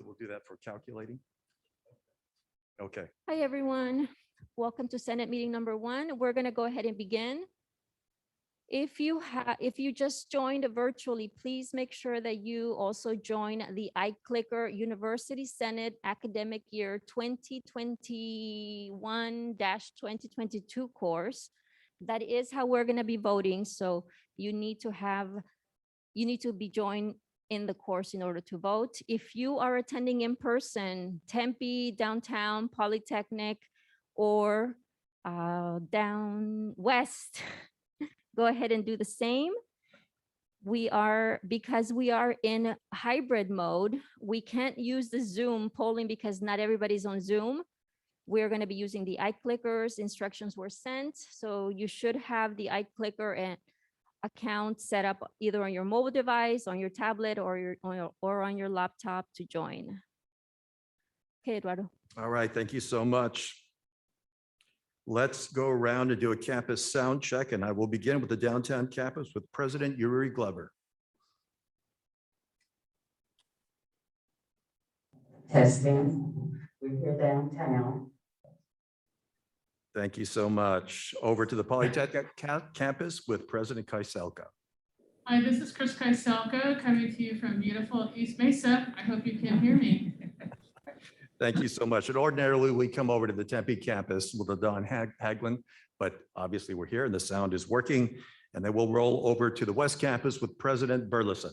So we'll do that for calculating. Okay. Hi, everyone. Welcome to Senate meeting number 1. We're going to go ahead and begin. If you just joined virtually, please make sure that you also join the iClicker University Senate Academic Year 2021-2022 course. That is how we're going to be voting. So you need to be joined in the course in order to vote. If you are attending in person, Tempe, downtown, Polytechnic, or down west, go ahead and do the same. Because we are in hybrid mode, we can't use the Zoom polling because not everybody's on Zoom. We're going to be using the iClickers. Instructions were sent. So you should have the iClicker and account set up either on your mobile device, on your tablet, or on your laptop to join. Okay, Eduardo. All right. Thank you so much. Let's go around and do a campus sound check, and I will begin with the downtown campus with President Yuri Glover. Testing. We're here downtown. Thank you so much. Over to the Polytechnic campus with President Kaiselka. Hi, this is Chris Kaiselka coming to you from beautiful East Mesa. I hope you can hear me. Thank you so much. And ordinarily, we come over to the Tempe campus with the Don Haglund, but obviously we're here and the sound is working. And then we'll roll over to the West campus with President Burleson.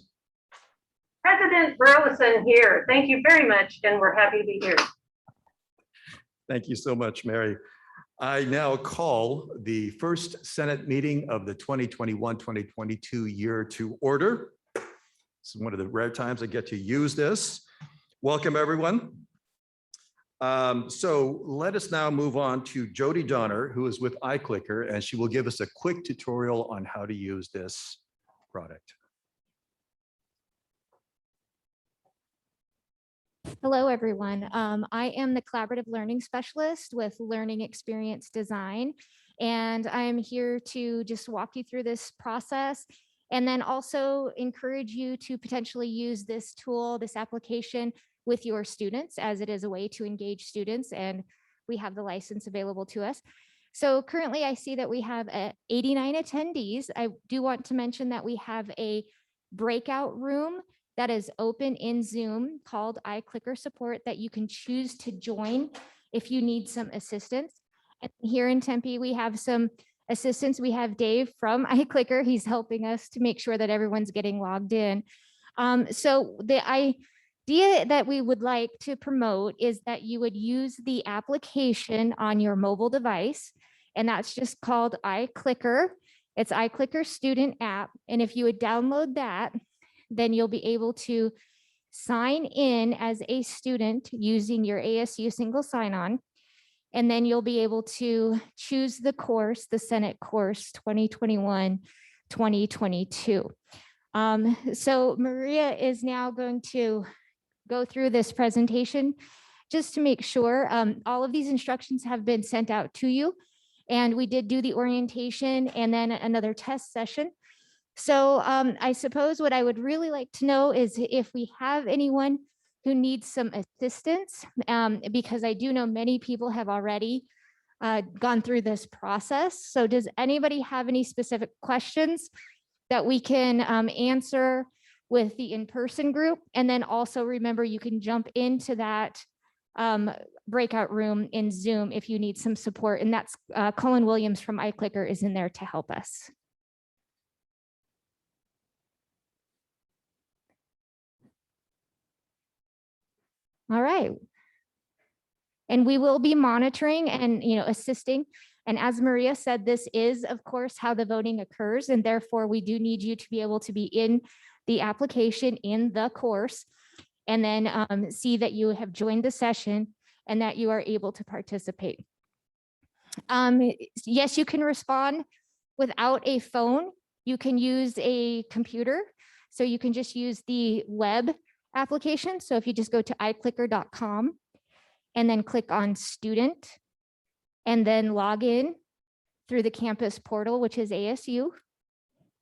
President Burleson here. Thank you very much, and we're happy to be here. Thank you so much, Mary. I now call the first Senate meeting of the 2021-2022 year to order. This is one of the rare times I get to use this. Welcome, everyone. So let us now move on to Jody Donner, who is with iClicker, and she will give us a quick tutorial on how to use this product. Hello, everyone. I am the Collaborative Learning Specialist with Learning Experience Design, and I'm here to just walk you through this process and then also encourage you to potentially use this tool, this application with your students, as it is a way to engage students, and we have the license available to us. So currently I see that we have 89 attendees. I do want to mention that we have a breakout room that is open in Zoom called iClicker Support that you can choose to join if you need some assistance. And here in Tempe, we have some assistance. We have Dave from iClicker. He's helping us to make sure that everyone's getting logged in. So the idea that we would like to promote is that you would use the application on your mobile device, and that's just called iClicker. It's iClicker Student App. And if you would download that, then you'll be able to sign in as a student using your ASU single sign-on. And then you'll be able to choose the course, the Senate course 2021-2022. So Maria is now going to go through this presentation just to make sure all of these instructions have been sent out to you. And we did do the orientation and then another test session. So I suppose what I would really like to know is if we have anyone who needs some assistance, because I do know many people have already gone through this process. So does anybody have any specific questions that we can answer with the in-person group? And then also remember, you can jump into that breakout room in Zoom if you need some support. And that's Colin Williams from iClicker is in there to help us. All right. And we will be monitoring and assisting. And as Maria said, this is, of course, how the voting occurs. And therefore, we do need you to be able to be in the application in the course and then see that you have joined the session and that you are able to participate. Yes, you can respond without a phone. You can use a computer. So you can just use the web application. So if you just go to iClicker.com and then click on student and then log in through the campus portal, which is ASU.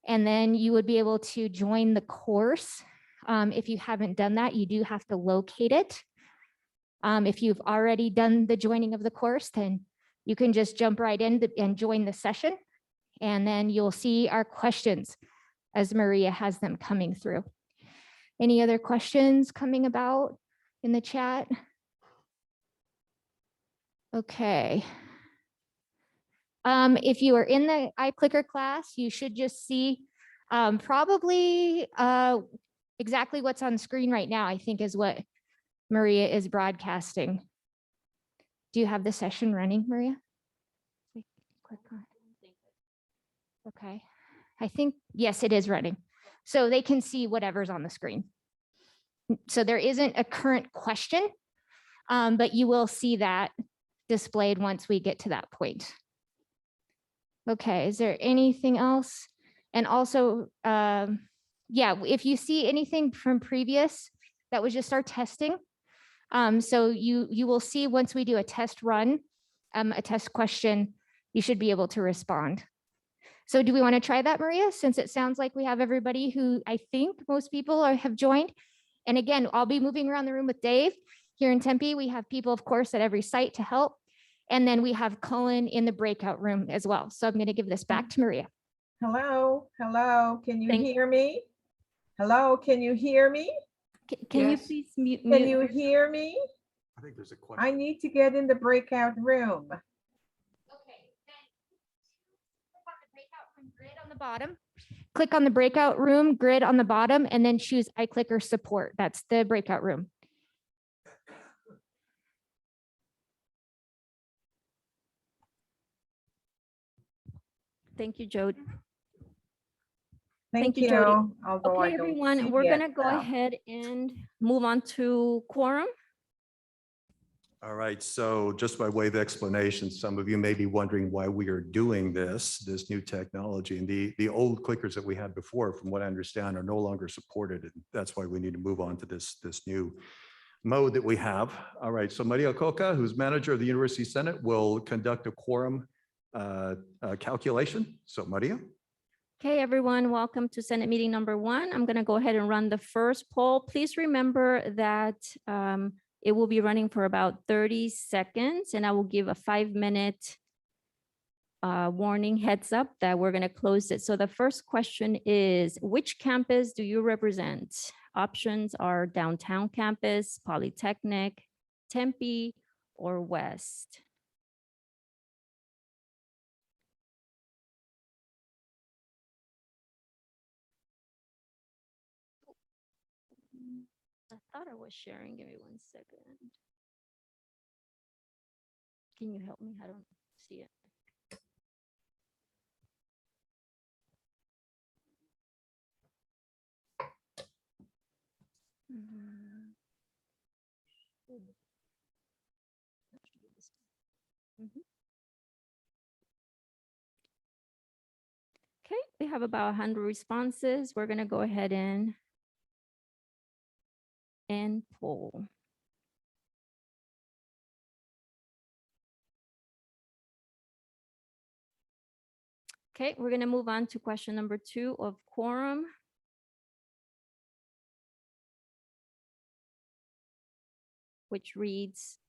And then you would be able to join the course If you haven't done that, you do have to locate it. If you've already done the joining of the course, then you can just jump right in and join the session. And then you'll see our questions as Maria has them coming through. Any other questions coming about in the chat? Okay. If you are in the iClicker class, you should just see probably exactly what's on screen right now, I think is what Maria is broadcasting. Do you have the session running, Maria? Click on. Okay, I think, yes, it is running. So they can see whatever's on the screen. So there isn't a current question, but you will see that displayed once we get to that point. Okay, is there anything else? And also, yeah, if you see anything from previous, that was just our testing. So you will see once we do a test run, a test question, you should be able to respond. So do we want to try that, Maria, since it sounds like we have everybody who I think most people have joined? And again, I'll be moving around the room with Dave. Here in Tempe, we have people, of course, at every site to help. And then we have Cullen in the breakout room as well. So I'm going to give this back to Maria. Hello, hello, can you Thank- hear me? Hello, can you hear me? Can you Yes. please mute? Can you hear me? I think there's a I question. need to get in the breakout room. Okay, then click on the breakout room grid on the bottom. Click on the breakout room grid on the bottom and then choose iClicker support. That's the breakout room. Thank you, Jody. Thank you, you. Jody. Although I Okay, don't everyone, see we're it gonna go now. ahead and move on to quorum. All right, so just by way of explanation, some of you may be wondering why we are doing this new technology. And the old clickers that we had before, from what I understand, are no longer supported. And that's why we need to move on to this new mode that we have. All right, so Maria Coca, who's manager of the University Senate, will conduct a quorum calculation. So Maria. Okay, everyone, welcome to Senate meeting number 1. I'm gonna go ahead and run the first poll. Please remember that it will be running for about 30 seconds and I will give a 5-minute warning heads up that we're gonna close it. So the first question is, which campus do you represent? Options are downtown campus, Polytechnic, Tempe, or West. I thought I was sharing. Give me 1 second. Can you help me? I don't see it. Okay, we have about 100 responses. We're gonna go ahead and poll. Okay, we're gonna move on to question number 2 of quorum. Which reads,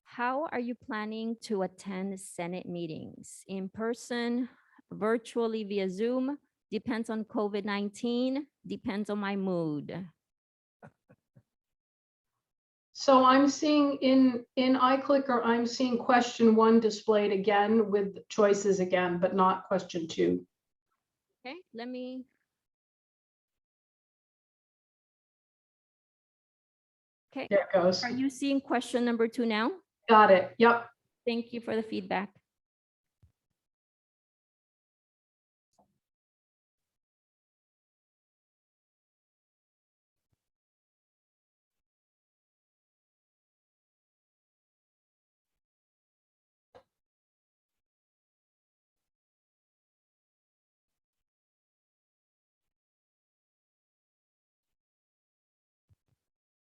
how are you planning to attend Senate meetings? In person, virtually via Zoom? Depends on COVID-19, depends on my mood. So I'm seeing in iClicker, I'm seeing question 1 displayed again with choices again, but not question 2. Okay, let me. Okay, There it goes. are you seeing question number 2 now? Got it. Yep. Thank you for the feedback.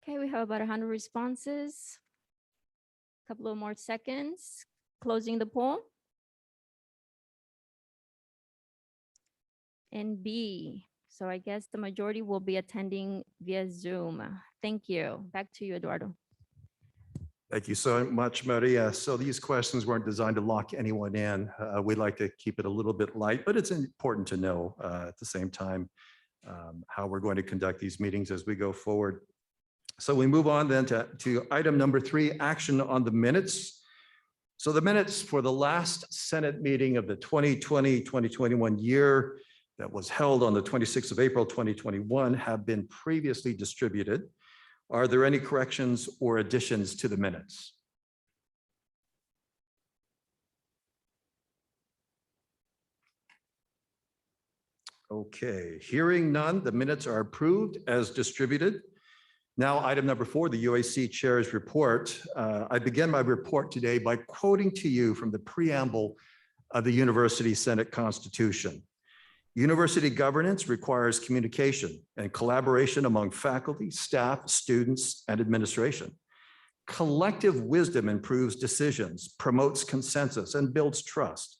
Okay, we have about 100 responses. Couple of more seconds, closing the poll. And B, So I guess the majority will be attending via Zoom. Thank you. Back to you, Eduardo. Thank you so much, Maria. So these questions weren't designed to lock anyone in. We'd like to keep it a little bit light, but it's important to know at the same time how we're going to conduct these meetings as we go forward. So we move on then to item number 3, action on the minutes. So the minutes for the last Senate meeting of the 2020-2021 year that was held on the 26th of April, 2021 have been previously distributed. Are there any corrections or additions to the minutes? Okay, hearing none, the minutes are approved as distributed. Now, item number 4, the UAC Chair's report. I begin my report today by quoting to you from the preamble of the University Senate Constitution. University governance requires communication and collaboration among faculty, staff, students, and administration. Collective wisdom improves decisions, promotes consensus, and builds trust.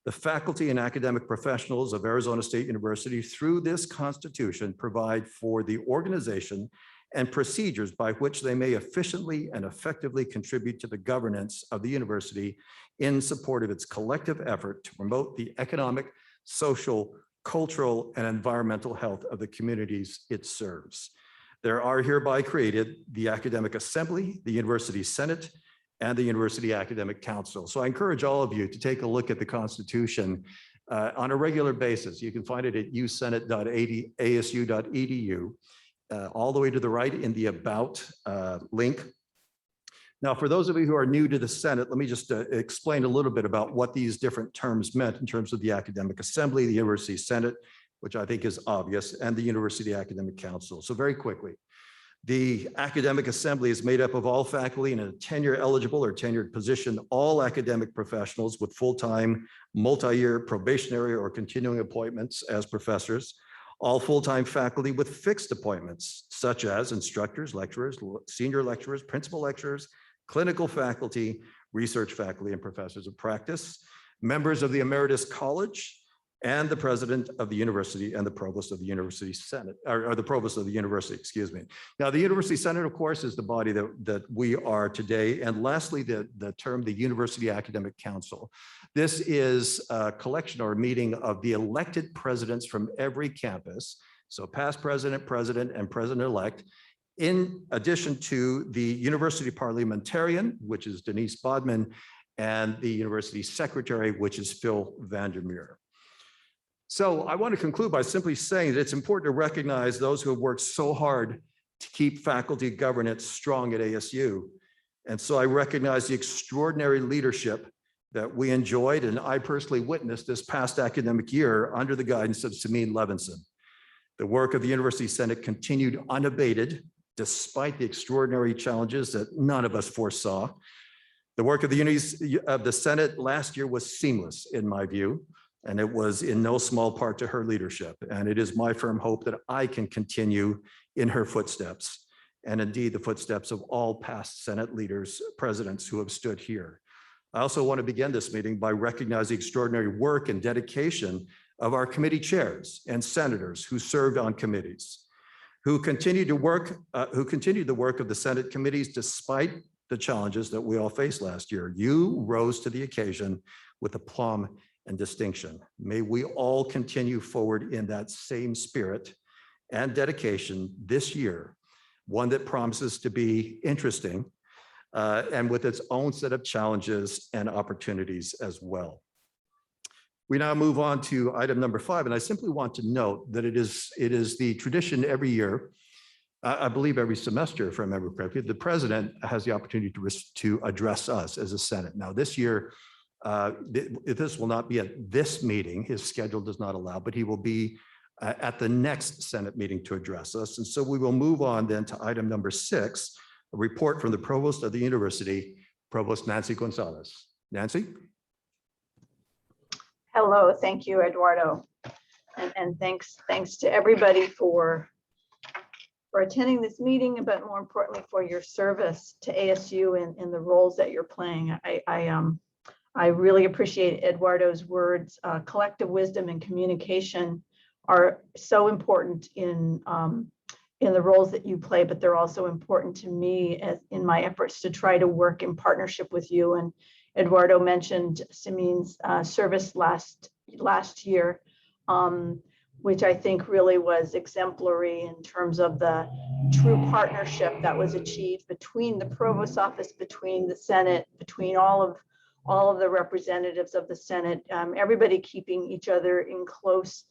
The faculty and academic professionals of Arizona State University, through this Constitution, provide for the organization and procedures by which they may efficiently and effectively contribute to the governance of the university in support of its collective effort to promote the economic, social, cultural, and environmental health of the communities it serves. There are hereby created the Academic Assembly, the University Senate, and the University Academic Council. So I encourage all of you to take a look at the Constitution on a regular basis. You can find it at usenate.asu.edu, all the way to the right in the About link. Now, for those of you who are new to the Senate, let me just explain a little bit about what these different terms meant in terms of the Academic Assembly, the University Senate, which I think is obvious, and the University Academic Council. So very quickly, the Academic Assembly is made up of all faculty in a tenure-eligible or tenured position, all academic professionals with full-time, multi-year probationary or continuing appointments as professors, all full-time faculty with fixed appointments, such as instructors, lecturers, senior lecturers, principal lecturers, clinical faculty, research faculty, and professors of practice, members of the Emeritus College, and the president of the university and the provost of the university senate, or the provost of the university, excuse me. Now, the University Senate, of course, is the body that we are today. And lastly, the term, the University Academic Council. This is a collection or a meeting of the elected presidents from every campus. So past president, and president-elect, in addition to the university parliamentarian, which is Denise Bodman, and the university secretary, which is Phil Vandermeer. So I want to conclude by simply saying that it's important to recognize those who have worked so hard to keep faculty governance strong at ASU. And so I recognize the extraordinary leadership that we enjoyed and I personally witnessed this past academic year under the guidance of Sameen Levinson. The work of the University Senate continued unabated despite the extraordinary challenges that none of us foresaw. The work of the Senate last year was seamless in my view, and it was in no small part to her leadership. And it is my firm hope that I can continue in her footsteps, and indeed the footsteps of all past Senate leaders, presidents who have stood here. I also want to begin this meeting by recognizing the extraordinary work and dedication of our committee chairs and senators who served on committees, who continued the work of the Senate committees despite the challenges that we all faced last year. You rose to the occasion with aplomb and distinction. May we all continue forward in that same spirit and dedication this year, one that promises to be interesting and with its own set of challenges and opportunities as well. We now move on to item number 5, and I simply want to note that it is the tradition every year, I believe every semester, if I remember correctly, the president has the opportunity to address us as a Senate. Now, this year, this will not be at this meeting, his schedule does not allow, but he will be at the next Senate meeting to address us. And so we will move on then to item number 6, a report from the provost of the university, Provost Nancy Gonzalez. Nancy? Hello, thank you, Eduardo. And thanks to everybody for attending this meeting, but more importantly, for your service to ASU and the roles that you're playing. I really appreciate Eduardo's words. Collective wisdom and communication are so important in the roles that you play, but they're also important to me as in my efforts to try to work in partnership with you. And Eduardo mentioned Simin's service last year, which I think really was exemplary in terms of the true partnership that was achieved between the Provost's office, between the Senate, between all of the representatives of the Senate, everybody keeping each other in close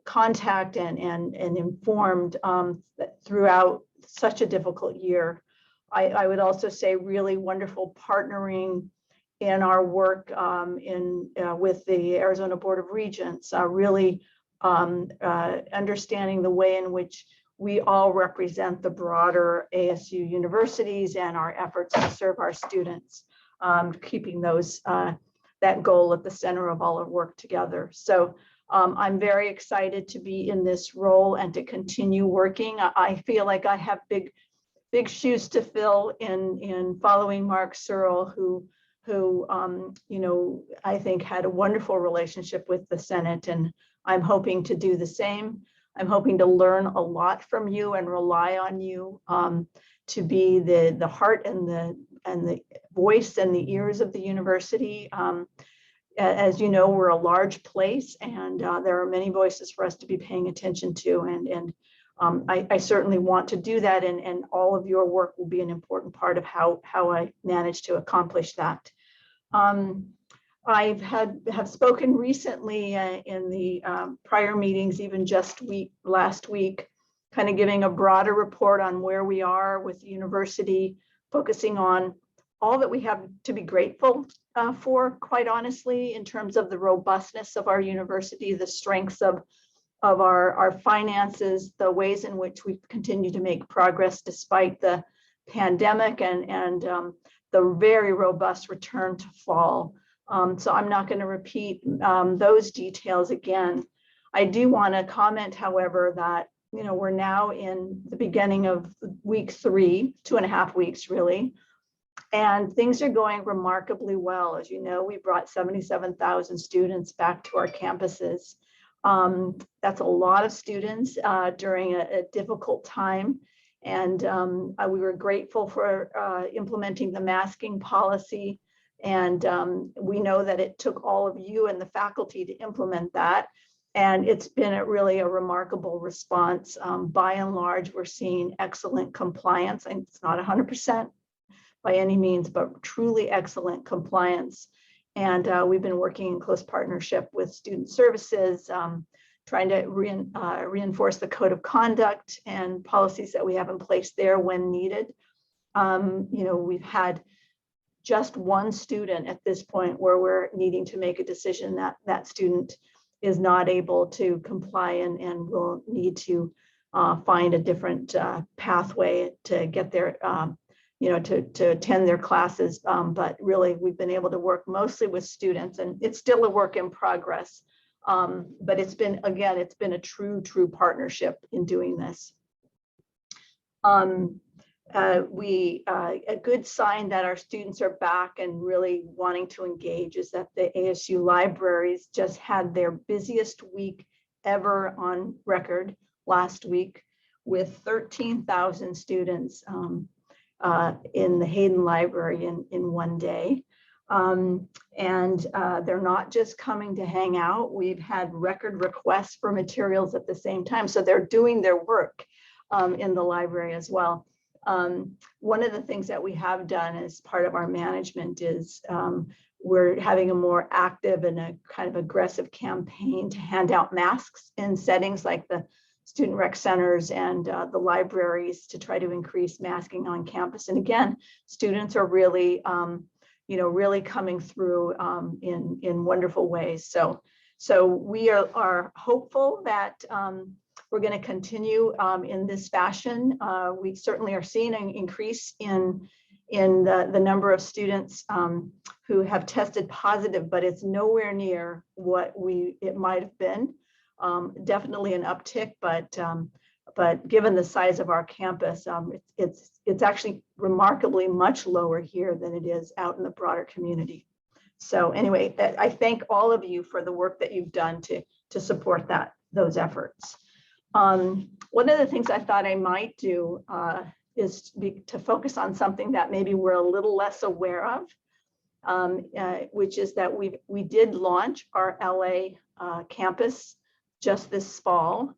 contact and informed throughout such a difficult year. I would also say really wonderful partnering in our work with the Arizona Board of Regents, really understanding the way in which we all represent the broader ASU universities and our efforts to serve our students, keeping that goal at the center of all our work together. So I'm very excited to be in this role and to continue working. I feel like I have big shoes to fill in following Mark Searle, who I think had a wonderful relationship with the Senate, and I'm hoping to do the same. I'm hoping to learn a lot from you and rely on you to be the heart and the voice and the ears of the university. As you know, we're a large place, and there are many voices for us to be paying attention to. And I certainly want to do that, and all of your work will be an important part of how I manage to accomplish that. I have spoken recently in the prior meetings, even just last week, kind of giving a broader report on where we are with the university, focusing on all that we have to be grateful for, quite honestly, in terms of the robustness of our university, the strengths of our finances, the ways in which we continue to make progress despite the pandemic and the very robust return to fall. So I'm not going to repeat those details again. I do want to comment, however, that we're now in the beginning of week 3, 2.5 weeks really, and things are going remarkably well. As you know, we brought 77,000 students back to our campuses. That's a lot of students during a difficult time. And we were grateful for implementing the masking policy. And we know that it took all of you and the faculty to implement that. And it's been really a remarkable response. By and large, we're seeing excellent compliance. And it's not 100% by any means, but truly excellent compliance. And we've been working in close partnership with student services, trying to reinforce the code of conduct and policies that we have in place there when needed. We've had just one student at this point where we're needing to make a decision that that student is not able to comply and will need to find a different pathway to get their to attend their classes. But really, we've been able to work mostly with students, and it's still a work in progress. But it's been a true partnership in doing this. A good sign that our students are back and really wanting to engage is that the ASU libraries just had their busiest week ever on record last week, with 13,000 students in the Hayden Library in one day. They're not just coming to hang out. We've had record requests for materials at the same time. So they're doing their work in the library as well. One of the things that we have done as part of our management is we're having a more active and a kind of aggressive campaign to hand out masks in settings like the student rec centers and the libraries to try to increase masking on campus. And again, students are really, really coming through in wonderful ways. So we are hopeful that we're going to continue in this fashion. We certainly are seeing an increase in the number of students who have tested positive, but it's nowhere near what it might have been. Definitely an uptick, but given the size of our campus, it's actually remarkably much lower here than it is out in the broader community. So anyway, I thank all of you for the work that you've done to support that those efforts. One of the things I thought I might do is to focus on something that maybe we're a little less aware of, which is that we did launch our LA campus just this fall.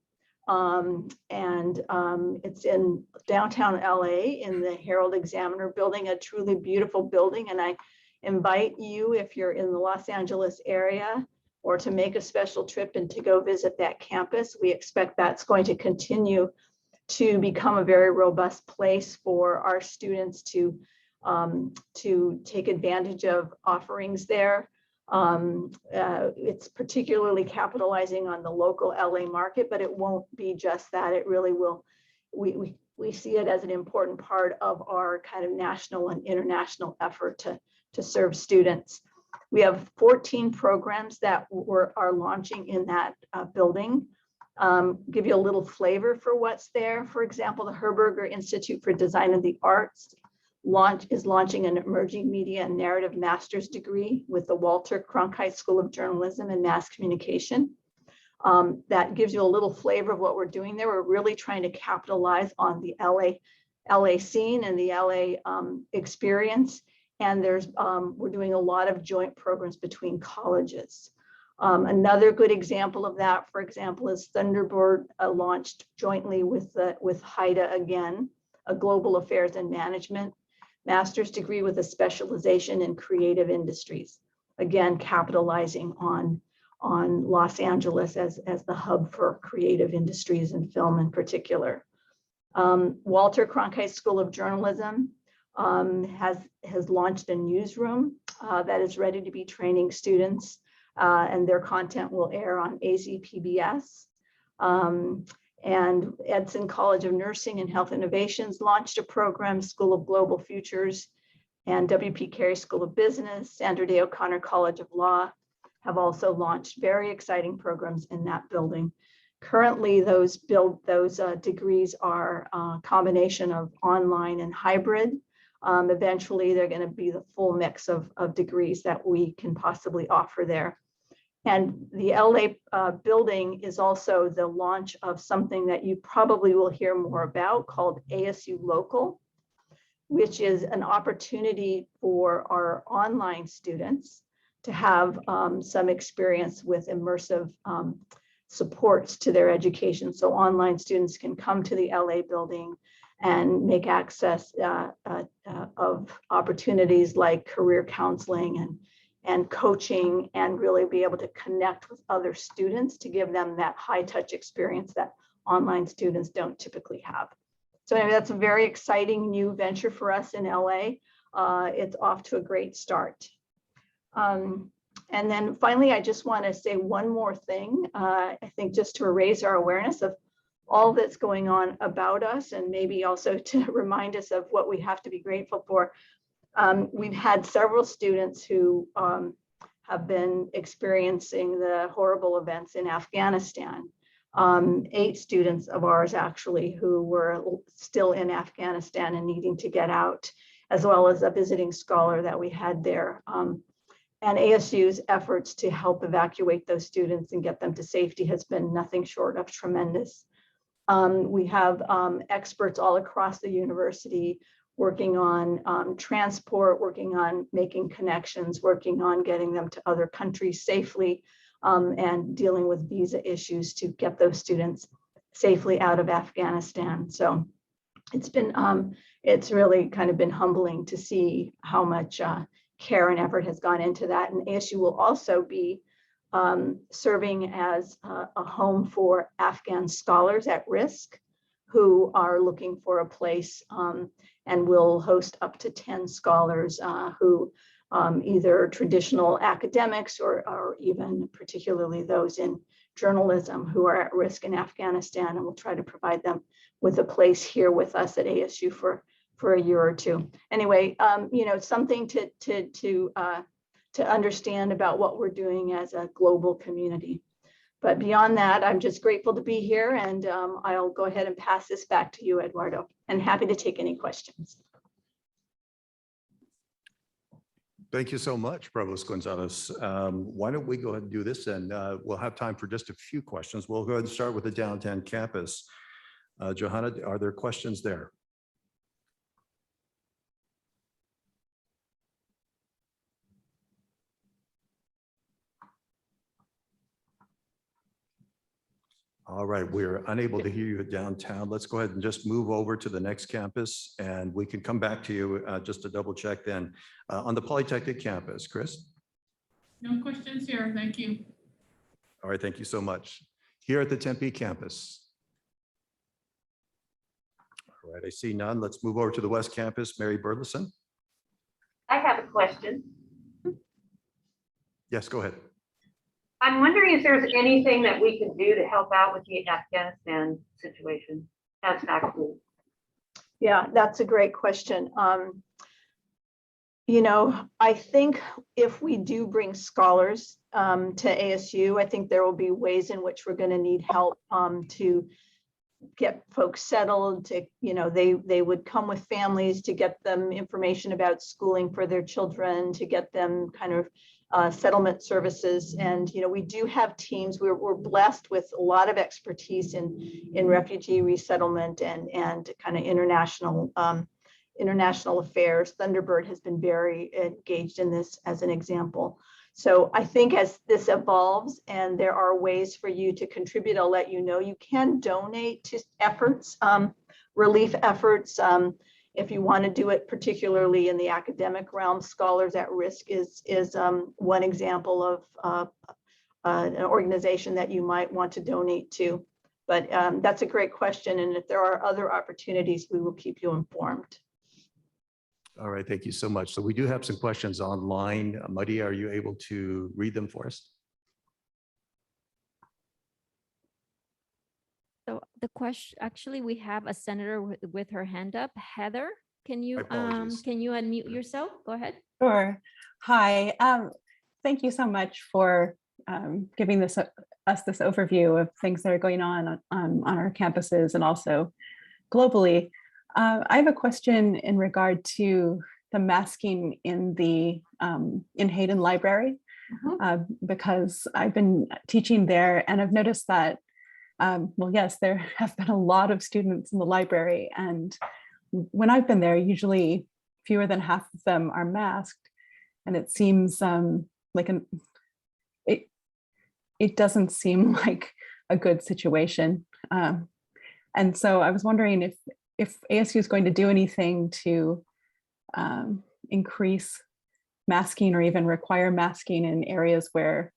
It's in downtown LA in the Herald Examiner building, a truly beautiful building. And I invite you, if you're in the Los Angeles area, or to make a special trip and to go visit that campus. We expect that's going to continue to become a very robust place for our students to take advantage of offerings there. It's particularly capitalizing on the local LA market, but it won't be just that. It really will. We see it as an important part of our kind of national and international effort to serve students. We have 14 programs that are launching in that building. Give you a little flavor for what's there. For example, the Herberger Institute for Design and the Arts is launching an emerging media and narrative master's degree with the Walter Cronkite School of Journalism and Mass Communication. That gives you a little flavor of what we're doing there. We're really trying to capitalize on the LA scene and the LA experience. And we're doing a lot of joint programs between colleges. Another good example of that, for example, is Thunderbird launched jointly with HIDA again, a global affairs and management master's degree with a specialization in creative industries. Again, capitalizing on Los Angeles as the hub for creative industries and film in particular. Walter Cronkite School of Journalism has launched a newsroom that is ready to be training students, and their content will air on AZPBS. And Edson College of Nursing and Health Innovations launched a program, School of Global Futures, and W.P. Carey School of Business, Sandra Day O'Connor College of Law have also launched very exciting programs in that building. Currently, those degrees are a combination of online and hybrid. Eventually, they're going to be the full mix of degrees that we can possibly offer there. And the LA building is also the launch of something that you probably will hear more about called ASU Local, which is an opportunity for our online students to have some experience with immersive supports to their education. So online students can come to the LA building and make access of opportunities like career counseling and coaching, and really be able to connect with other students to give them that high touch experience that online students don't typically have. So anyway, that's a very exciting new venture for us in LA. It's off to a great start. And then finally, I just want to say one more thing, I think just to raise our awareness of all that's going on about us, and maybe also to remind us of what we have to be grateful for. We've had several students who have been experiencing the horrible events in Afghanistan. 8 students of ours actually who were still in Afghanistan and needing to get out, as well as a visiting scholar that we had there. And ASU's efforts to help evacuate those students and get them to safety has been nothing short of tremendous. We have experts all across the university working on transport, working on making connections, working on getting them to other countries safely, and dealing with visa issues to get those students safely out of Afghanistan. So it's really kind of been humbling to see how much care and effort has gone into that. And ASU will also be serving as a home for Afghan scholars at risk who are looking for a place, and will host up to 10 scholars who either traditional academics or even particularly those in journalism who are at risk in Afghanistan, and we'll try to provide them with a place here with us at ASU for a year or two. Anyway, something to understand about what we're doing as a global community. But beyond that, I'm just grateful to be here, and I'll go ahead and pass this back to you, Eduardo, and happy to take any questions. Thank you so much, Provost Gonzalez. Why don't we go ahead and do this, and we'll have time for just a few questions. We'll go ahead and start with the downtown campus. Johanna, are there questions there? All right, we're unable to hear you at downtown. Let's go ahead and just move over to the next campus, and we can come back to you just to double check then. On the Polytechnic campus, Chris? No questions here. Thank you. All right, thank you so much. Here at the Tempe campus. All right, I see none. Let's move over to the West campus. Mary Burleson? I have a question. Yes, go ahead. I'm wondering if there's anything that we can do to help out with the Afghanistan situation as faculty. Yeah, that's a great question. You know, I think if we do bring scholars to ASU, I think there will be ways in which we're going to need help to get folks settled, to, you know, they would come with families to get them information about schooling for their children, to get them kind of settlement services. And, you know, we do have teams. We're blessed with a lot of expertise in refugee resettlement and kind of international affairs. Thunderbird has been very engaged in this as an example. So I think as this evolves and there are ways for you to contribute, I'll let you know. You can donate to efforts, relief efforts. If you want to do it, particularly in the academic realm, Scholars at Risk is one example of an organization that you might want to donate to. But that's a great question. And if there are other opportunities, we will keep you informed. All right, thank you so much. So we do have some questions online. Muddy, are you able to read them for us? So the question, actually, we have a senator with her hand up. Heather, can you apologies. unmute yourself? Go ahead. Sure. Hi. Thank you so much for giving us this overview of things that are going on our campuses and also globally. I have a question in regard to the masking in the in Hayden Library, because I've been teaching there and I've noticed that, well, yes, there have been a lot of students in the library, and when I've been there, usually fewer than half of them are masked, and it seems like it doesn't seem like a good situation. And so I was wondering if ASU is going to do anything to increase masking or even require masking in areas where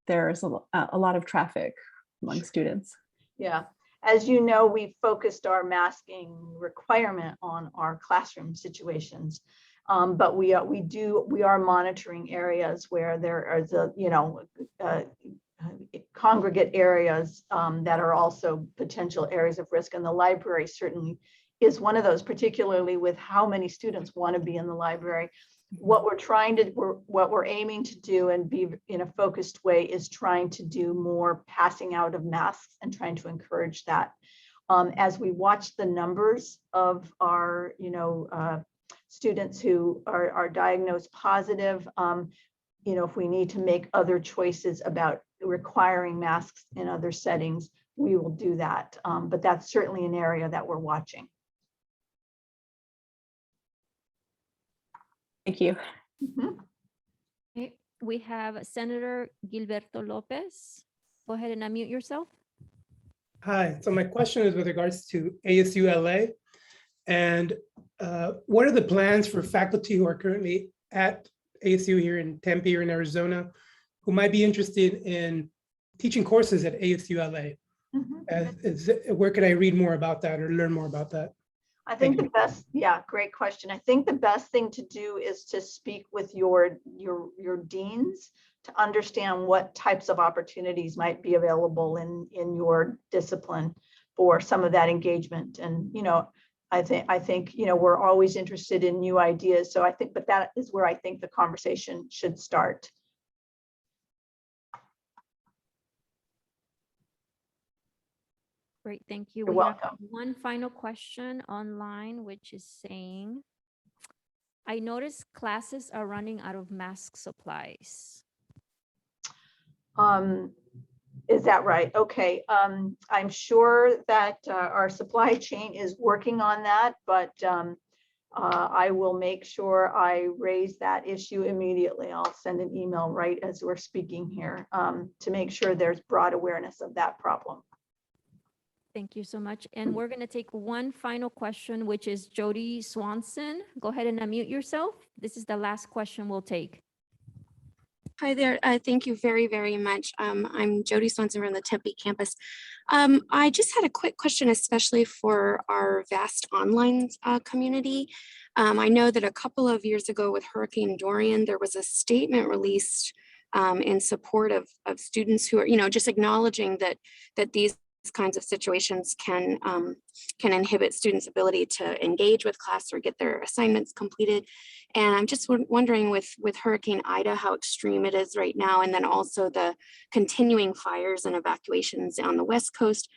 there's a lot of traffic among students. Yeah, as you know, we focused our masking requirement on our classroom situations. But we are monitoring areas where there is congregate areas that are also potential areas of risk, and the library certainly is one of those, particularly with how many students want to be in the library. What we're aiming to do and be in a focused way is trying to do more passing out of masks and trying to encourage that. As we watch the numbers of our students who are diagnosed positive, if we need to make other choices about requiring masks in other settings, we will do that. But that's certainly an area that we're watching. Thank you. Okay. We have Senator Gilberto Lopez. Go ahead and unmute yourself. Hi, so my question is with regards to ASU LA. And what are the plans for faculty who are currently at ASU here in Tempe or in Arizona who might be interested in teaching courses at ASU LA? Where can I read more about that or learn more about that? I think the best, great question. I think the best thing to do is to speak with your deans to understand what types of opportunities might be available in your discipline for some of that engagement. And, I think, we're always interested in new ideas. So I think, but that is where I think the conversation should start. Great, thank you. You're We have welcome. one final question online, which is saying, I noticed classes are running out of mask supplies. Is that right? Okay. I'm sure that our supply chain is working on that, but I will make sure I raise that issue immediately. I'll send an email right as we're speaking here to make sure there's broad awareness of that problem. Thank you so much. And we're going to take one final question, which is Jody Swanson. Go ahead and unmute yourself. This is the last question we'll take. Hi there. Thank you very, very much. I'm Jody Swanson from the Tempe campus. I just had a quick question, especially for our vast online community. I know that a couple of years ago with Hurricane Dorian, there was a statement released in support of students who are, just acknowledging that these kinds of situations can inhibit students' ability to engage with class or get their assignments completed. And I'm just wondering with Hurricane Ida, how extreme it is right now, and then also the continuing fires and evacuations on the West Coast.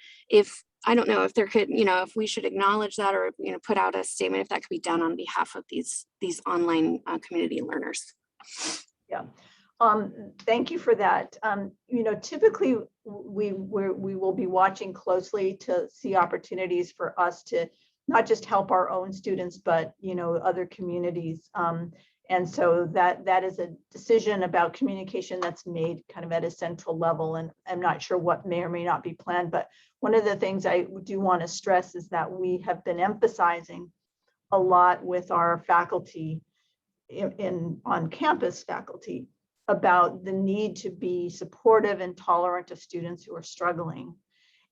I don't know if there could, if we should acknowledge that or, put out a statement if that could be done on behalf of these online community learners. Yeah. Thank you for that. Typically we will be watching closely to see opportunities for us to not just help our own students, but other communities. And so that is a decision about communication that's made kind of at a central level. And I'm not sure what may or may not be planned, but one of the things I do want to stress is that we have been emphasizing a lot with our faculty on campus faculty about the need to be supportive and tolerant of students who are struggling.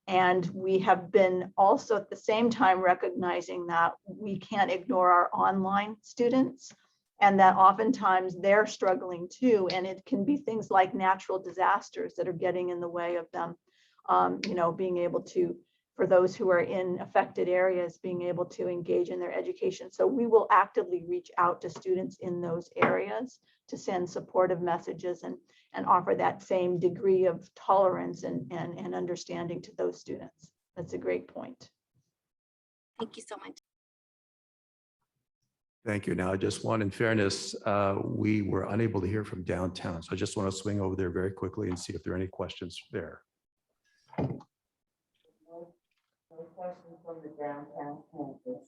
And we have been also at the same time recognizing that we can't ignore our online students and that oftentimes they're struggling too. And it can be things like natural disasters that are getting in the way of them, being able to, for those who are in affected areas, being able to engage in their education. So we will actively reach out to students in those areas to send supportive messages and offer that same degree of tolerance and understanding to those students. That's a great point. Thank you so much. Thank you. Now, I just want, in fairness, we were unable to hear from downtown. So I just want to swing over there very quickly and see if there are any questions there. No questions from the downtown campus.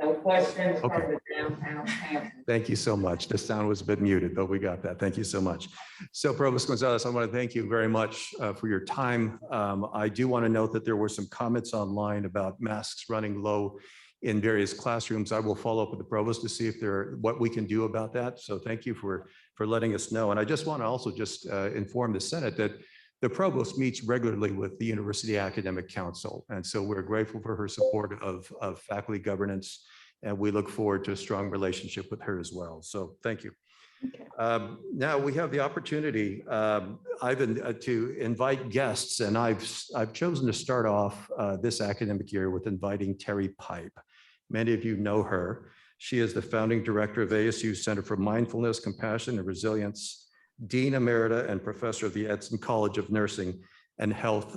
No questions from the downtown campus. Thank you so much. The sound was a bit muted, but we got that. Thank you so much. So Provost Gonzalez, I want to thank you very much for your time. I do want to note that there were some comments online about masks running low in various classrooms. I will follow up with the provost to see if what we can do about that. So thank you for letting us know. And I just want to also just inform the Senate that the provost meets regularly with the University Academic Council. And so we're grateful for her support of faculty governance, and we look forward to a strong relationship with her as well. So thank you. Okay. Now we have the opportunity, Ivan, to invite guests, and I've chosen to start off this academic year with inviting Terry Pipe. Many of you know her. She is the founding director of ASU Center for Mindfulness, Compassion, and Resilience, Dean Emerita and Professor of the Edson College of Nursing and Health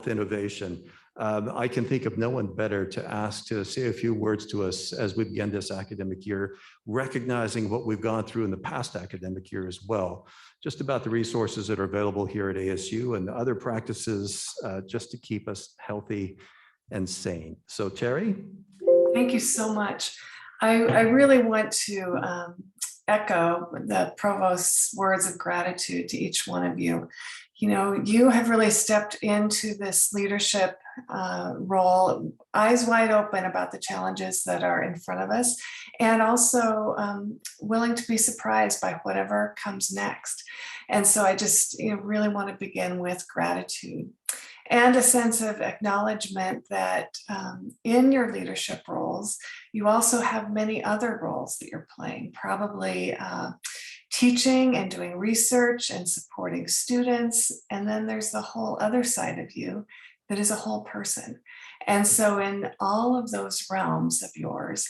Innovation. I can think of no one better to ask to say a few words to us as we begin this academic year, recognizing what we've gone through in the past academic year as well, just about the resources that are available here at ASU and other practices just to keep us healthy and sane. So Terry. Thank you so much. I really want to echo the provost's words of gratitude to each one of you. You have really stepped into this leadership role, eyes wide open about the challenges that are in front of us, and also willing to be surprised by whatever comes next. And so I just really want to begin with gratitude and a sense of acknowledgement that in your leadership roles, you also have many other roles that you're playing, probably teaching and doing research and supporting students. And then there's the whole other side of you that is a whole person. And so in all of those realms of yours,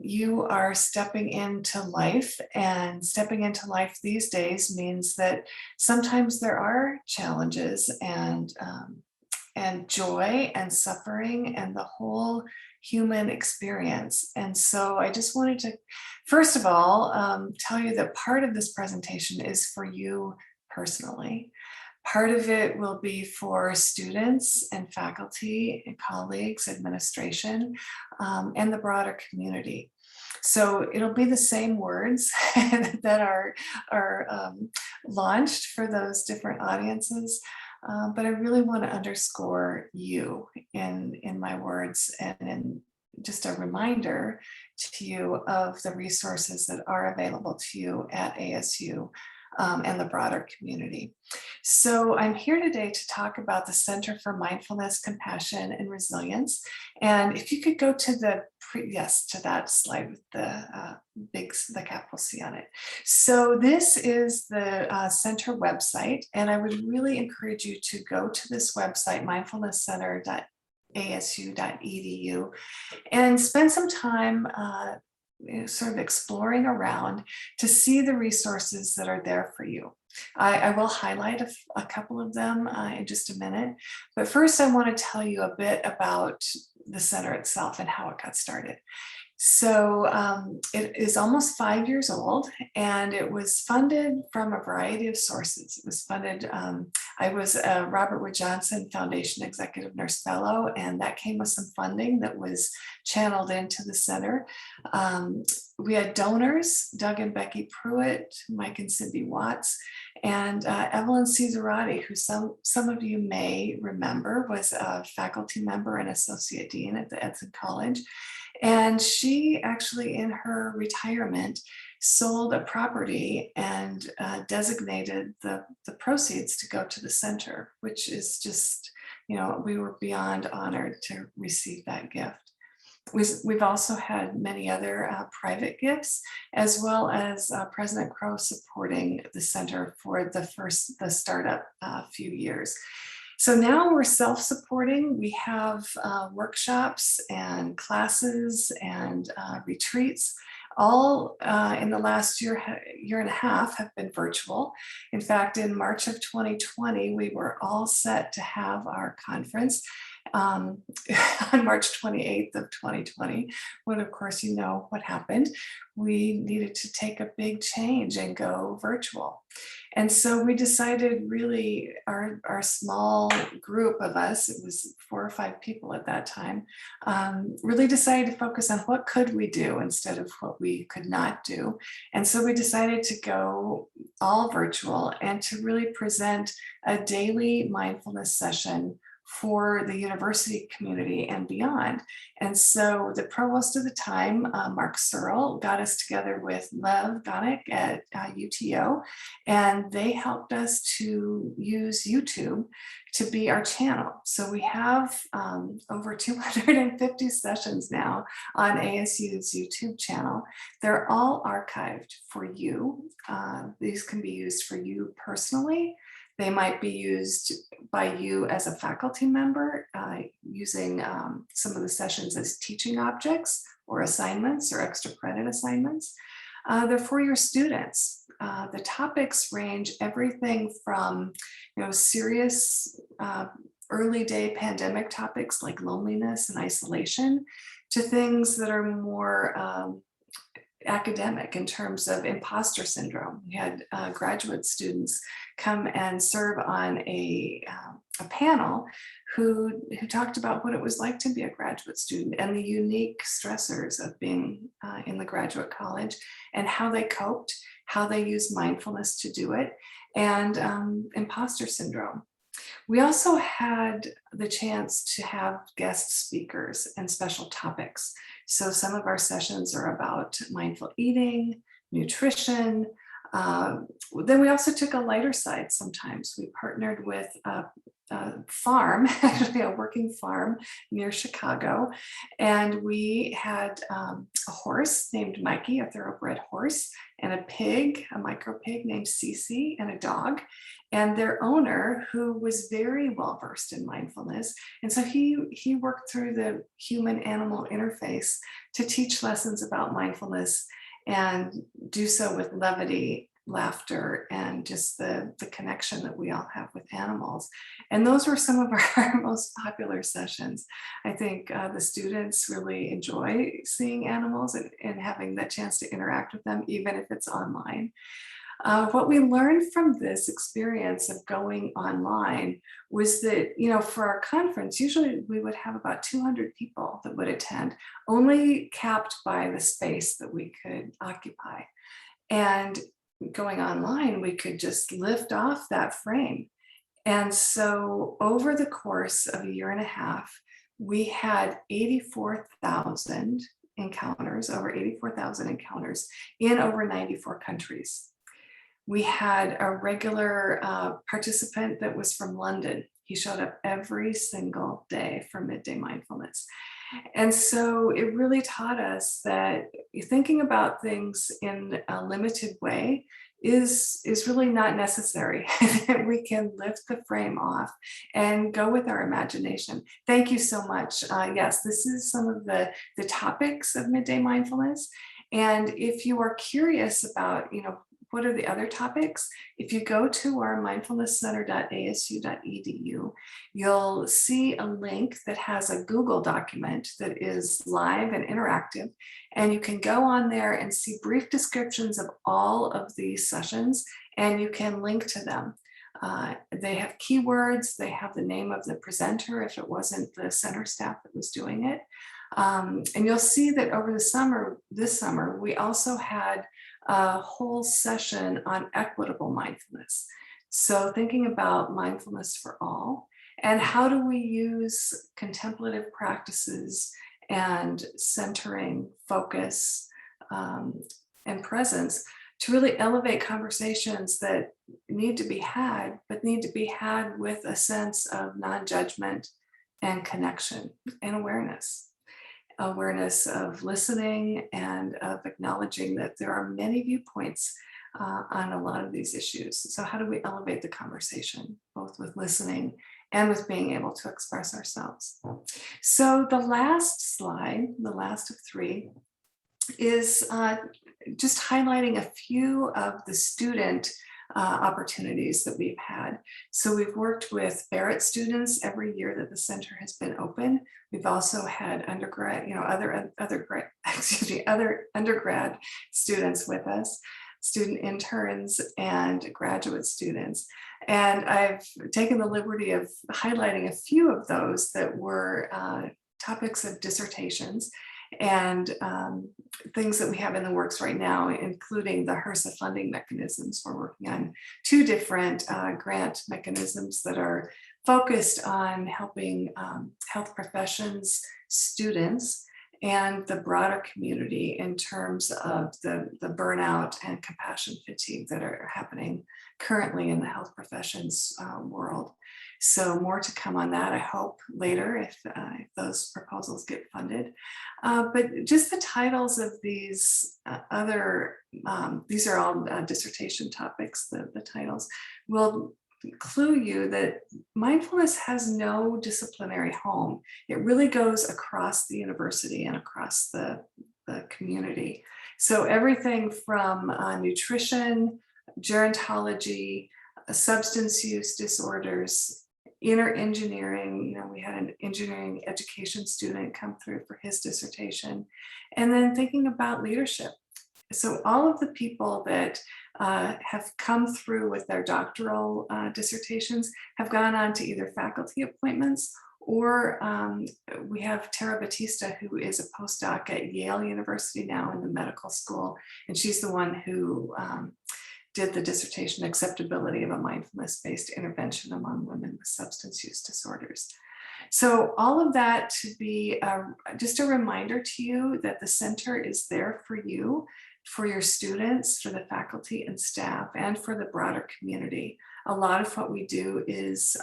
you are stepping into life, and stepping into life these days means that sometimes there are challenges and and joy and suffering and the whole human experience. And so I just wanted to, first of all, tell you that part of this presentation is for you personally. Part of it will be for students and faculty and colleagues, administration, and the broader community. So it'll be the same words that are launched for those different audiences. But I really want to underscore you in my words and in just a reminder to you of the resources that are available to you at ASU and the broader community. So I'm here today to talk about the Center for Mindfulness, Compassion, and Resilience. And if you could go to the to that slide with the capital C on it. So this is the center website, and I would really encourage you to go to this website, mindfulnesscenter.asu.edu, and spend some time sort of exploring around to see the resources that are there for you. I will highlight a couple of them in just a minute, but first I want to tell you a bit about the center itself and how it got started. So it is almost 5 years old, and it was funded from a variety of sources. It was funded, I was a Robert Wood Johnson Foundation Executive Nurse Fellow, and that came with some funding that was channeled into the center. We had donors, Doug and Becky Pruitt, Mike and Cindy Watts, and Evelyn Cesarati, who some of you may remember was a faculty member and associate dean at the Edson College. And she actually, in her retirement, sold a property and designated the proceeds to go to the center, which is just, you know, we were beyond honored to receive that gift. We've also had many other private gifts, as well as President Crow supporting the center for the startup few years. So now we're self-supporting. We have workshops and classes and retreats. All in the last year and a half have been virtual. In fact, in March of 2020, we were all set to have our conference on March 28th of 2020, when of course you know what happened. We needed to take a big change and go virtual. And so we decided, really, our small group of us, it was 4 or 5 people at that time, really decided to focus on what could we do instead of what we could not do. And so we decided to go all virtual and to really present a daily mindfulness session for the university community and beyond. And so the provost of the time, Mark Searle, got us together with Lev Gonick at UTO, and they helped us to use YouTube to be our channel. So we have over 250 sessions now on ASU's YouTube channel. They're all archived for you. These can be used for you personally. They might be used by you as a faculty member, using some of the sessions as teaching objects or assignments or extra credit assignments. They're for your students. The topics range everything from, you know, serious early day pandemic topics like loneliness and isolation to things that are more academic in terms of imposter syndrome. We had graduate students come and serve on a panel who talked about what it was like to be a graduate student and the unique stressors of being in the graduate college and how they coped, how they used mindfulness to do it, and imposter syndrome. We also had the chance to have guest speakers and special topics. So some of our sessions are about mindful eating, nutrition. Then we also took a lighter side sometimes. We partnered with a farm, actually a working farm near Chicago. And we had a horse named Mikey, a thoroughbred horse, and a pig, a micro pig named Cece, and a dog. And their owner, who was very well versed in mindfulness. And so he worked through the human-animal interface to teach lessons about mindfulness and do so with levity laughter and just the connection that we all have with animals. And those were some of our most popular sessions. I think the students really enjoy seeing animals and having that chance to interact with them, even if it's online. What we learned from this experience of going online was that, for our conference, usually we would have about 200 people that would attend, only capped by the space that we could occupy. And going online, we could just lift off that frame. And so over the course of a year and a half, we had 84,000 encounters, over 84,000 encounters in over 94 countries. We had a regular participant that was from London. He showed up every single day for Midday Mindfulness. And so it really taught us that thinking about things in a limited way is really not necessary. We can lift the frame off and go with our imagination. Thank you so much. Yes, this is some of the topics of Midday Mindfulness. And if you are curious about, what are the other topics? If you go to our mindfulnesscenter.asu.edu, you'll see a link that has a Google document that is live and interactive. And you can go on there and see brief descriptions of all of these sessions, and you can link to them. They have keywords, they have the name of the presenter if it wasn't the center staff that was doing it. And you'll see that over this summer, we also had a whole session on equitable mindfulness. So thinking about mindfulness for all, and how do we use contemplative practices and centering, focus, and presence to really elevate conversations that need to be had, but need to be had with a sense of non-judgment and connection and awareness of listening and of acknowledging that there are many viewpoints on a lot of these issues. So how do we elevate the conversation, both with listening and with being able to express ourselves? So the last slide, the last of three, is just highlighting a few of the student opportunities that we've had. So we've worked with Barrett students every year that the center has been open. We've also had undergrad, other undergrad students with us, student interns and graduate students. And I've taken the liberty of highlighting a few of those that were topics of dissertations and things that we have in the works right now, including the HRSA funding mechanisms. We're working on two different grant mechanisms that are focused on helping health professions, students, and the broader community in terms of the burnout and compassion fatigue that are happening currently in the health professions world. So more to come on that, I hope, later if those proposals get funded. But just the titles of these these are all dissertation topics, the titles will clue you that mindfulness has no disciplinary home. It really goes across the university and across the community. So everything from nutrition, gerontology, substance use disorders, inner engineering. We had an engineering education student come through for his dissertation, and then thinking about leadership. So all of the people that have come through with their doctoral dissertations have gone on to either faculty appointments, or we have Tara Batista, who is a postdoc at Yale University now in the medical school, and she's the one who did the dissertation acceptability of a mindfulness-based intervention among women with substance use disorders. So all of that to be just a reminder to you that the center is there for you, for your students, for the faculty and staff, and for the broader community. A lot of what we do is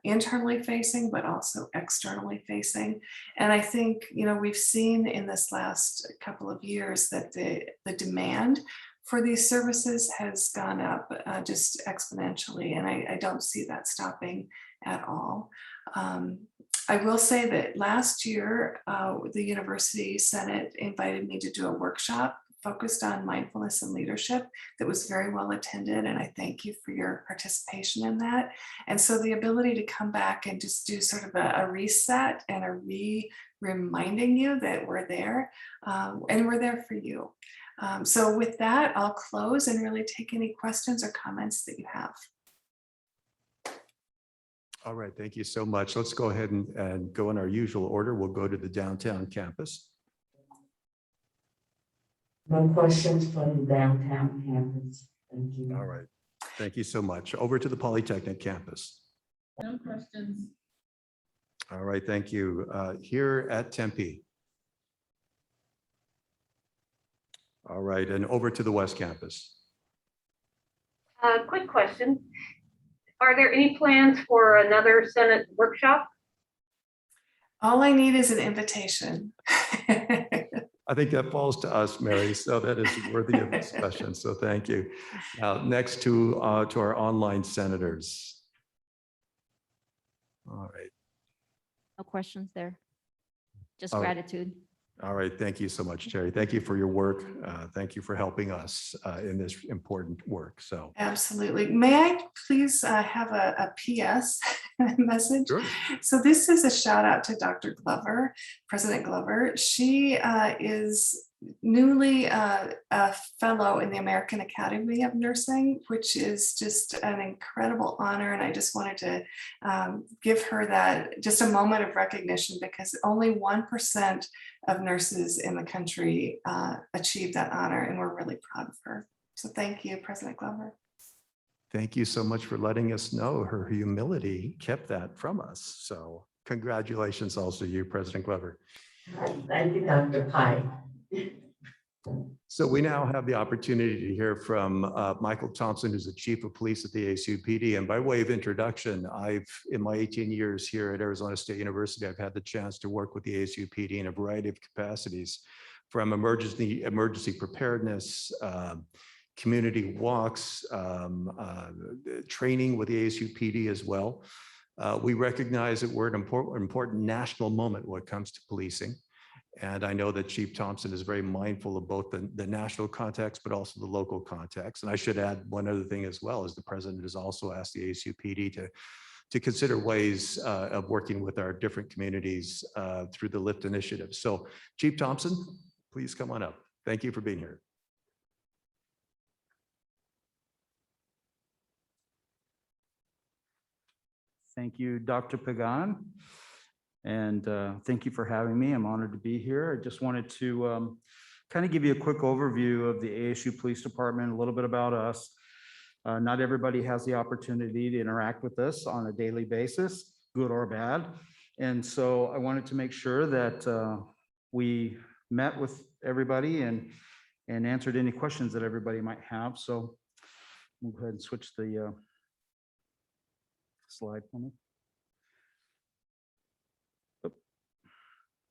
internally facing, but also externally facing. And I think, we've seen in this last couple of years that the demand for these services has gone up just exponentially, and I don't see that stopping at all. I will say that last year, the University Senate invited me to do a workshop focused on mindfulness and leadership that was very well attended. And I thank you for your participation in that. And so the ability to come back and just do sort of a reset and a reminding you that we're there and we're there for you. So with that, I'll close and really take any questions or comments that you have. All right, thank you so much. Let's go ahead and go in our usual order. We'll go to the downtown campus. No questions from the downtown campus. Thank you. All right, thank you so much. Over to the Polytechnic campus. No questions. All right, thank you. Here at Tempe. All right, and over to the West Campus. Quick question. Are there any plans for another Senate workshop? All I need is an invitation. I think that falls to us, Mary, so that is worthy of discussion, so thank you. Now, next to our online senators. All right. No questions there. Just All right. gratitude. All right, thank you so much, Terry. Thank you for your work. Thank you for helping us in this important work. So, Absolutely. May I please have a PS message? sure. So this is a shout out to Dr. Glover, President Glover. She is newly a fellow in the American Academy of Nursing, which is just an incredible honor. And I just wanted to give her that just a moment of recognition, because only 1% of nurses in the country achieve that honor, and we're really proud of her. So thank you, President Glover. Thank you so much for letting us know. Her humility kept that from us. So congratulations also to you, President Glover. Thank you, Dr. Pike. So we now have the opportunity to hear from Michael Thompson, who's the Chief of Police at the ASUPD. And by way of introduction, in my 18 years here at Arizona State University, I've had the chance to work with the ASUPD in a variety of capacities, from emergency preparedness, community walks, training with the ASUPD as well. We recognize that we're at an important national moment when it comes to policing. And I know that Chief Thompson is very mindful of both the national context, but also the local context. And I should add one other thing as well, as the president has also asked the ASUPD to consider ways of working with our different communities through the LIFT initiative. So Chief Thompson, please come on up. Thank you for being here. Thank you, Dr. Pagan. And thank you for having me. I'm honored to be here. I just wanted to kind of give you a quick overview of the ASU Police Department, a little bit about us. Not everybody has the opportunity to interact with us on a daily basis, good or bad. And so I wanted to make sure that we met with everybody and answered any questions that everybody might have. So we'll go ahead and switch the slide for me.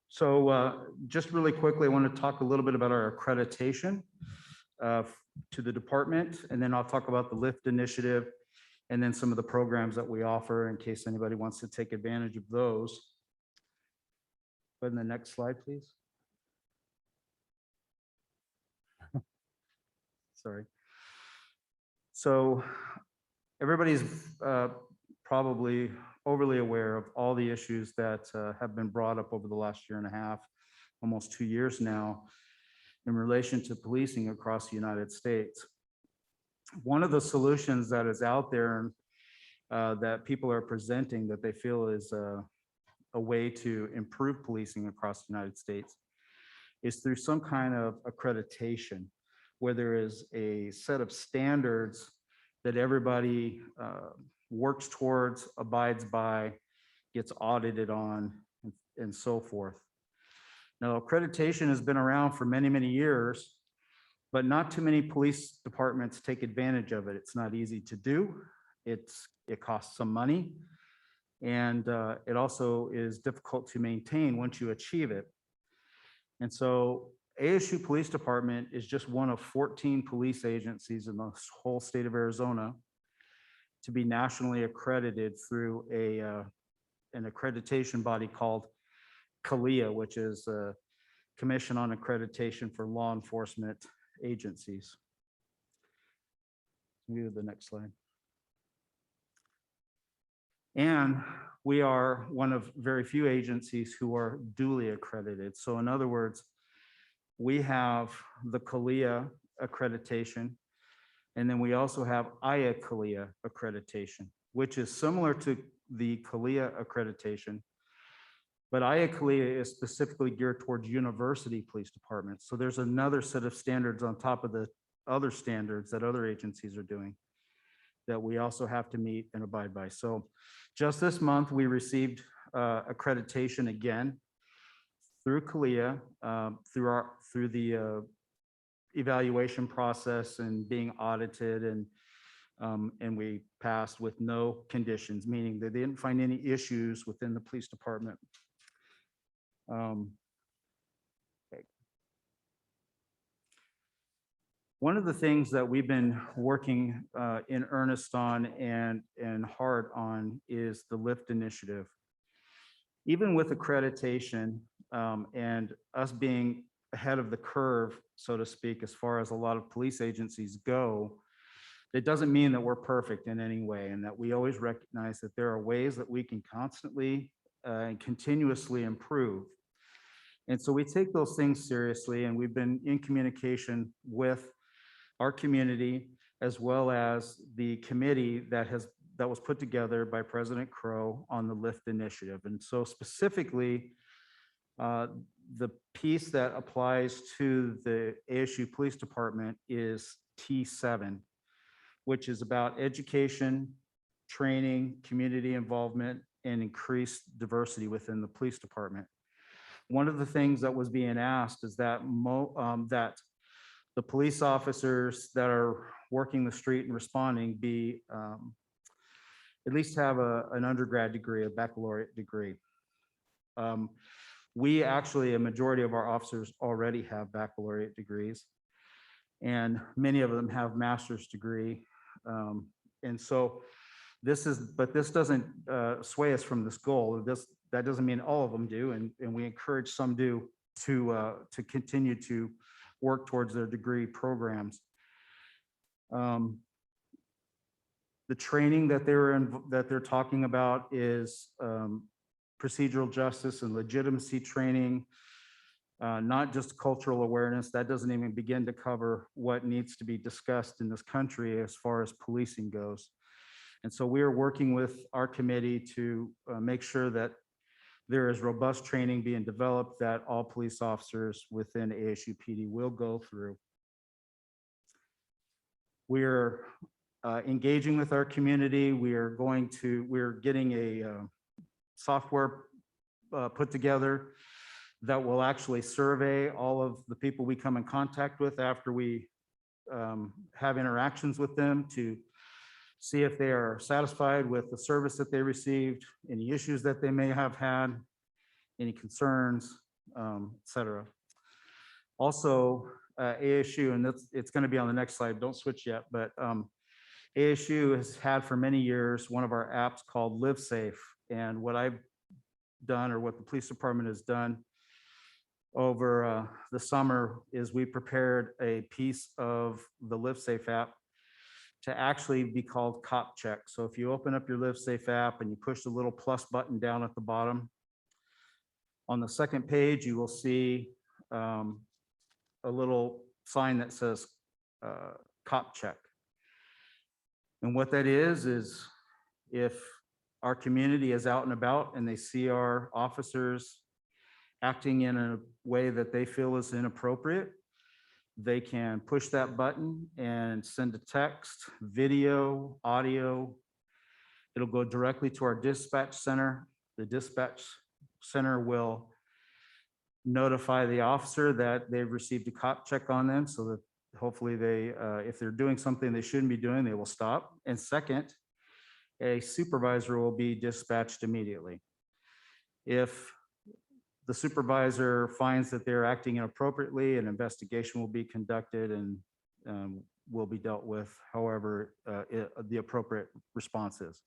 So just really quickly, I want to talk a little bit about our accreditation to the department, and then I'll talk about the LIFT initiative and then some of the programs that we offer in case anybody wants to take advantage of those. Go ahead, the next slide, please. Sorry. So everybody's probably overly aware of all the issues that have been brought up over the last year and a half, almost 2 years now, in relation to policing across the United States. One of the solutions that is out there that people are presenting that they feel is a way to improve policing across the United States is through some kind of accreditation, where there is a set of standards that everybody works towards, abides by, gets audited on, and so forth. Now, accreditation has been around for many, many years, but not too many police departments take advantage of it. It's not easy to do. It costs some money, and it also is difficult to maintain once you achieve it. And so ASU Police Department is just one of 14 police agencies in the whole state of Arizona to be nationally accredited through an accreditation body called CALEA, which is a Commission on Accreditation for Law Enforcement agencies. Move to the next slide. And we are one of very few agencies who are duly accredited. So in other words, we have the CALIA accreditation, and then we also have IA-CALIA accreditation, which is similar to the CALIA accreditation, but IA-CALIA is specifically geared towards university police departments. So there's another set of standards on top of the other standards that other agencies are doing that we also have to meet and abide by. So just this month, we received accreditation again through CALIA, through the evaluation process and being audited, and we passed with no conditions, meaning that they didn't find any issues within the police department. One of the things that we've been working in earnest on and hard on is the LIFT initiative. Even with accreditation and us being ahead of the curve, so to speak, as far as a lot of police agencies go, it doesn't mean that we're perfect in any way, and that we always recognize that there are ways that we can constantly and continuously improve. And so we take those things seriously, and we've been in communication with our community, as well as the committee that was put together by President Crow on the LIFT initiative. And so specifically, the piece that applies to the ASU Police Department is T7, which is about education, training, community involvement, and increased diversity within the police department. One of the things that was being asked is that that the police officers that are working the street and responding be at least have an undergrad degree, a baccalaureate degree. We actually, a majority of our officers already have baccalaureate degrees, and many of them have master's degree. And so this doesn't sway us from this goal. That doesn't mean all of them do, and we encourage some do to continue to work towards their degree programs. The training that they're talking about is procedural justice and legitimacy training, not just cultural awareness. That doesn't even begin to cover what needs to be discussed in this country as far as policing goes. And so we are working with our committee to make sure that there is robust training being developed that all police officers within ASU PD will go through. We're engaging with our community. We're getting a software put together that will actually survey all of the people we come in contact with after we have interactions with them to see if they are satisfied with the service that they received, any issues that they may have had, any concerns, et cetera. Also, ASU, and it's going to be on the next slide, don't switch yet, but ASU has had for many years one of our apps called Live Safe. And what I've done, or what the police department has done over the summer, is we prepared a piece of the Live Safe app to actually be called Cop Check. So if you open up your Live Safe app and you push the little plus button down at the bottom, on the second page, you will see a little sign that says Cop Check. And what that is if our community is out and about and they see our officers acting in a way that they feel is inappropriate, they can push that button and send a text, video, audio. It'll go directly to our dispatch center. The dispatch center will notify the officer that they've received a cop check on them, so that hopefully they, if they're doing something they shouldn't be doing, they will stop. And second, a supervisor will be dispatched immediately. If the supervisor finds that they're acting inappropriately, an investigation will be conducted and will be dealt with however the appropriate response is.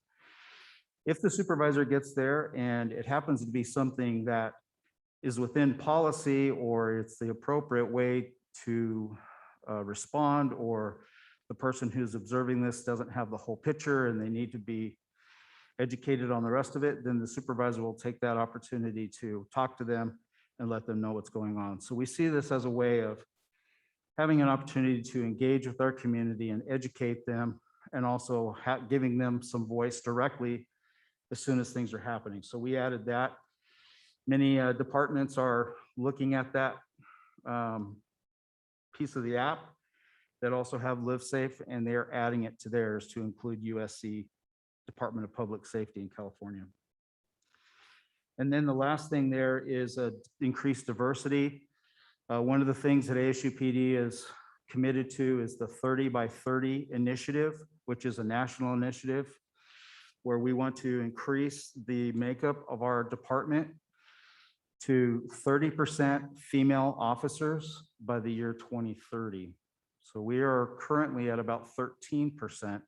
If the supervisor gets there and it happens to be something that is within policy, or it's the appropriate way to respond, or the person who's observing this doesn't have the whole picture and they need to be educated on the rest of it, then the supervisor will take that opportunity to talk to them and let them know what's going on. So we see this as a way of having an opportunity to engage with our community and educate them, and also giving them some voice directly as soon as things are happening. So we added that. Many departments are looking at that piece of the app that also have Live Safe, and they're adding it to theirs to include USC, Department of Public Safety in California. And then the last thing there is increased diversity. One of the that ASUPD is committed to is the 30 by 30 initiative, which is a national initiative where we want to increase the makeup of our department to 30% female officers by the year 2030. So we are currently at about 13%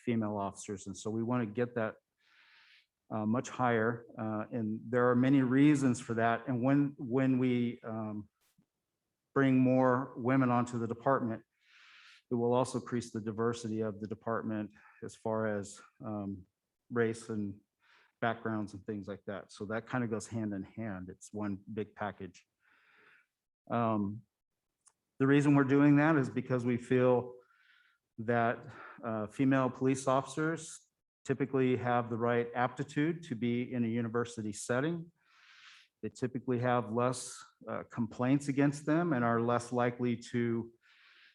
female officers. And so we want to get that much higher. And there are many reasons for that. And when we bring more women onto the department, it will also increase the diversity of the department as far as race and backgrounds and things like that. So that kind of goes hand in hand. It's one big package. The reason we're doing that is because we feel that female police officers typically have the right aptitude to be in a university setting. They typically have less complaints against them and are less likely to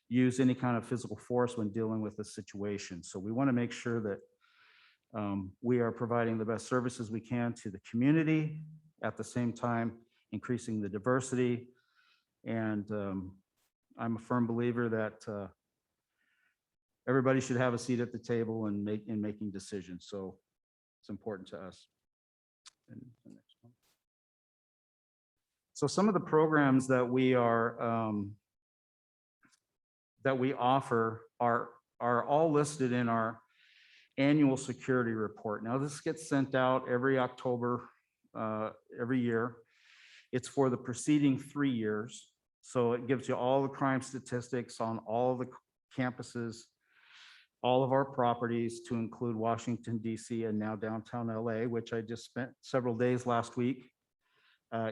use any kind of physical force when dealing with a situation. So we want to make sure that we are providing the best services we can to the community, at the same time increasing the diversity. And I'm a firm believer that everybody should have a seat at the table and making decisions. So it's important to us. And the next one. So some of the programs that we are that we offer are all listed in our annual security report. Now this gets sent out every October every year. It's for the preceding 3 years. So it gives you all the crime statistics on all the campuses, all of our properties, to include Washington, DC, and now downtown LA, which I just spent several days last week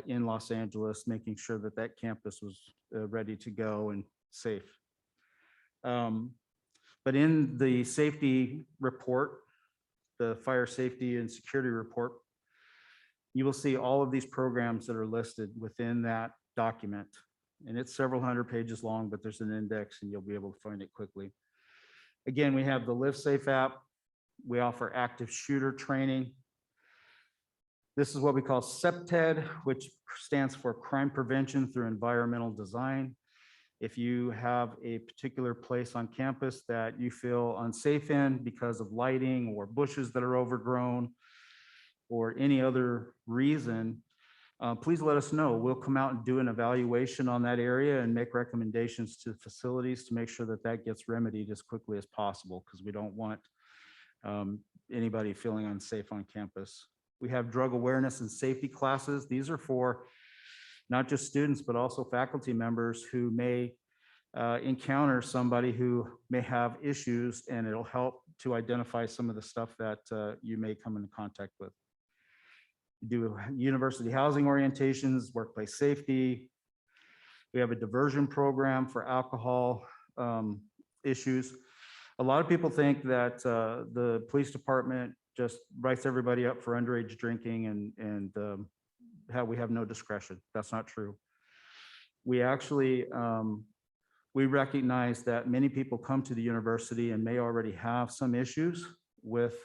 in Los Angeles, making sure that that campus was ready to go and safe. But in the safety report, the fire safety and security report, you will see all of these programs that are listed within that document. And it's several hundred pages long, but there's an index and you'll be able to find it quickly. Again, we have the Live Safe app. We offer active shooter training. This is what we call CPTED, which stands for Crime Prevention Through Environmental Design. If you have a particular place on campus that you feel unsafe in because of lighting or bushes that are overgrown or any other reason, please let us know. We'll come out and do an evaluation on that area and make recommendations to facilities to make sure that that gets remedied as quickly as possible, because we don't want anybody feeling unsafe on campus. We have drug awareness and safety classes. These are for not just students, but also faculty members who may encounter somebody who may have issues, and it'll help to identify some of the stuff that you may come into contact with. We do university housing orientations, workplace safety. We have a diversion program for alcohol issues. A lot of people think that the police department just writes everybody up for underage drinking and how we have no discretion. That's not true. We actually, we recognize that many people come to the university and may already have some issues with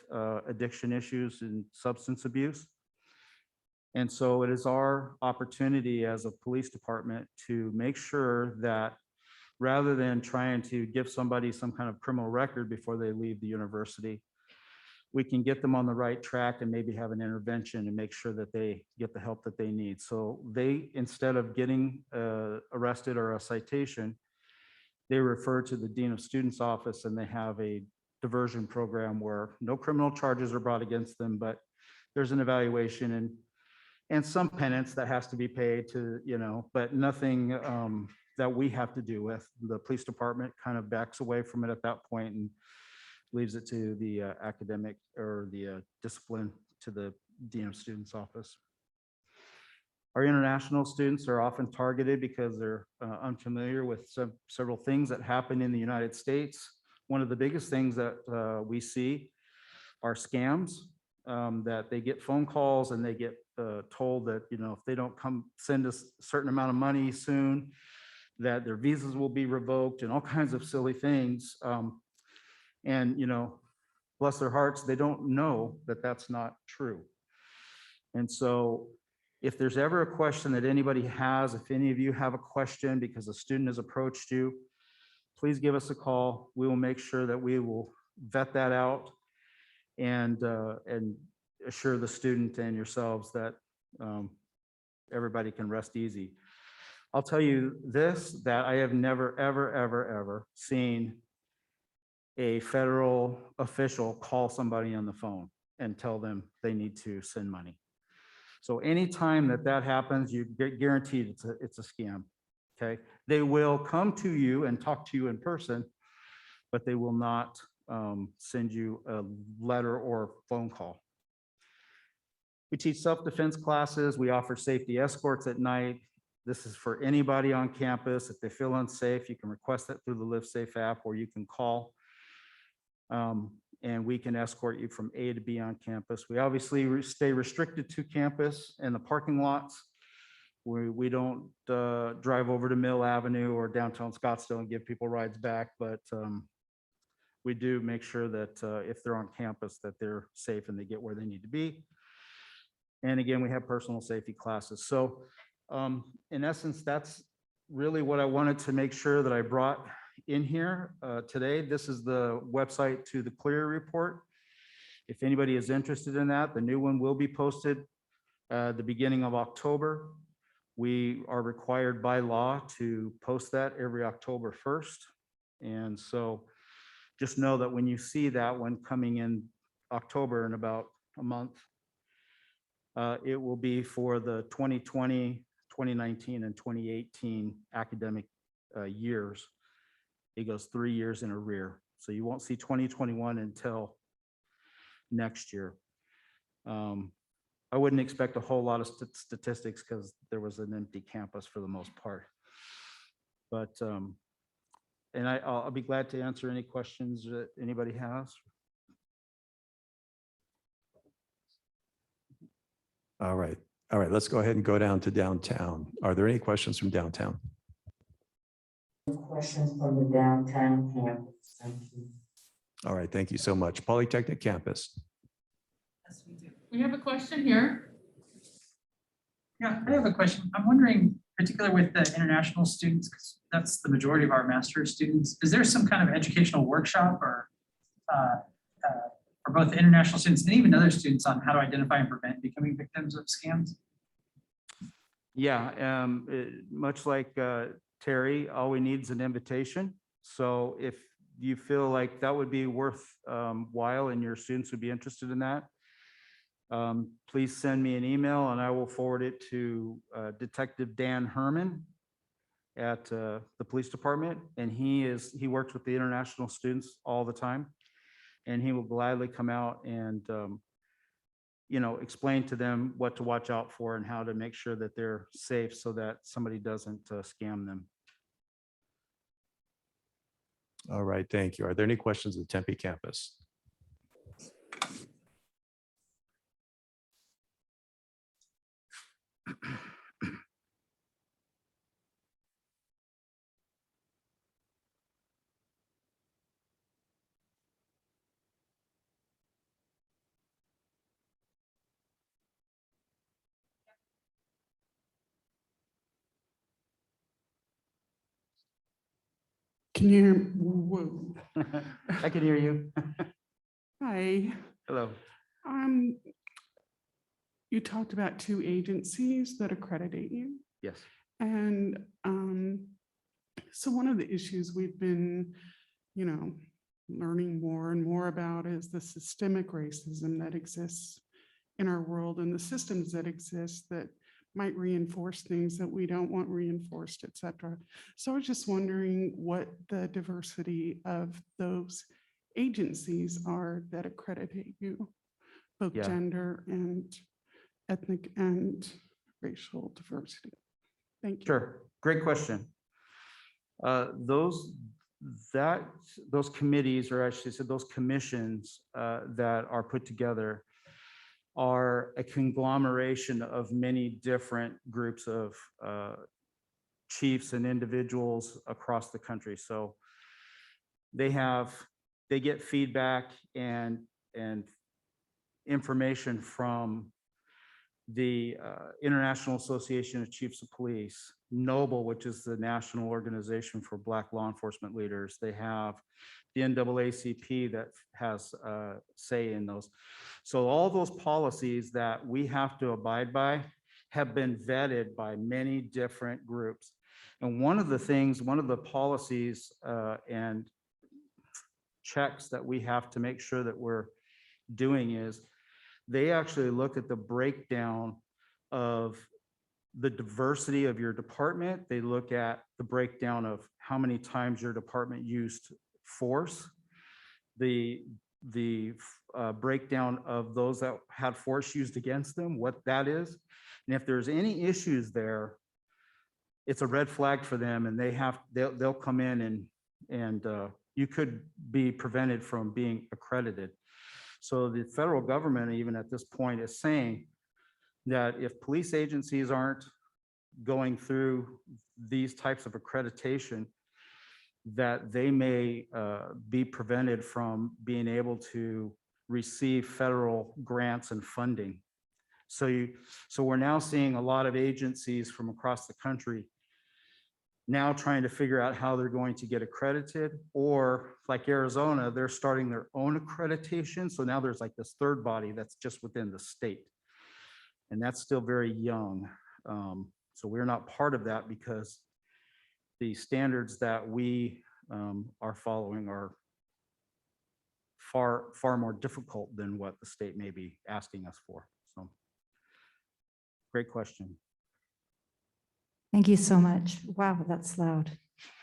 addiction issues and substance abuse. And so it is our opportunity as a police department to make sure that rather than trying to give somebody some kind of criminal record before they leave the university, we can get them on the right track and maybe have an intervention and make sure that they get the help that they need. So they, instead of getting arrested or a citation, they refer to the Dean of Students office, and they have a diversion program where no criminal charges are brought against them, but there's an evaluation and some penance that has to be paid to, but nothing that we have to do with. The police department kind of backs away from it at that point and leaves it to the academic or the discipline to the dean of students office. Our international students are often targeted because they're unfamiliar with several things that happen in the United States. One of the biggest things that we see are scams, that they get phone calls and they get told that, if they don't come send us a certain amount of money soon, that their visas will be revoked and all kinds of silly things. And, bless their hearts, they don't know that that's not true. And so if there's ever a question that anybody has, if any of you have a question because a student has approached you, please give us a call. We will make sure that we will vet that out and assure the student and yourselves that everybody can rest easy. I'll tell you this, that I have never, ever, ever, ever seen a federal official call somebody on the phone and tell them they need to send money. So anytime that happens, you get guaranteed it's a scam, okay? They will come to you and talk to you in person, but they will not send you a letter or phone call. We teach self-defense classes. We offer safety escorts at night. This is for anybody on campus. If they feel unsafe, you can request that through the Live Safe app, or you can call. And we can escort you from A to B on campus. We obviously stay restricted to campus and the parking lots. We don't drive over to Mill Avenue or downtown Scottsdale and give people rides back, but we do make sure that if they're on campus that they're safe and they get where they need to be. And again, we have personal safety classes. So in essence, that's really what I wanted to make sure that I brought in here today. This is the website to the Clery report. If anybody is interested in that, the new one will be posted the beginning of October. We are required by law to post that every October 1st. And so just know that when you see that one coming in October in about a month, it will be for the 2020, 2019, and 2018 academic years. It goes 3 years in arrear. So you won't see 2021 until next year. I wouldn't expect a whole lot of statistics because there was an empty campus for the most part. But, and I'll be glad to answer any questions that anybody has. All right. All right, let's go ahead and go down to downtown. Are there any questions from downtown? Questions from the downtown campus. Thank you. All right, thank you so much. Polytechnic campus. Yes, we do. We have a question here. Yeah, I have a question. I'm wondering, particularly with the international students, because that's the majority of our master's students, is there some kind of educational workshop or for both the international students and even other students on how to identify and prevent becoming victims of scams? Yeah, much like Terry, all we need is an invitation. So if you feel like that would be worth while and your students would be interested in that, please send me an email and I will forward it to Detective Dan Herman at the police department. And he works with the international students all the time. And he will gladly come out and explain to them what to watch out for and how to make sure that they're safe so that somebody doesn't scam them. All right, thank you. Are there any questions at the Tempe campus? Can you hear? Whoa. I can hear you. Hi. Hello. You talked about 2 agencies that accreditate you. Yes. And so one of the issues we've been, learning more and more about is the systemic racism that exists in our world and the systems that exist that might reinforce things that we don't want reinforced, et cetera. So I was just wondering what the diversity of those agencies are that accreditate you, both Yeah. gender and ethnic and racial diversity. Thank you. Sure, great question. Those committees, or I should say those commissions that are put together are a conglomeration of many different groups of chiefs and individuals across the country. So they get feedback and information from the International Association of Chiefs of Police, NOBLE, which is the National Organization for Black Law Enforcement Leaders. They have the NAACP that has say in those. So all those policies that we have to abide by have been vetted by many different groups. And one of the policies and checks that we have to make sure that we're doing is they actually look at the breakdown of the diversity of your department. They look at the breakdown of how many times your department used force, the breakdown of those that had force used against them, what that is. And if there's any issues there, it's a red flag for them, and they'll come in and you could be prevented from being accredited. So the federal government, even at this point, is saying that if police agencies aren't going through these types of accreditation, that they may be prevented from being able to receive federal grants and funding. So we're now seeing a lot of agencies from across the country now trying to figure out how they're going to get accredited, or like Arizona, they're starting their own accreditation. So now there's like this third body that's just within the state. And that's still very young. So we're not part of that because the standards that we are following are far more difficult than what the state may be asking us for. So great question. Thank you so much. Wow, that's loud.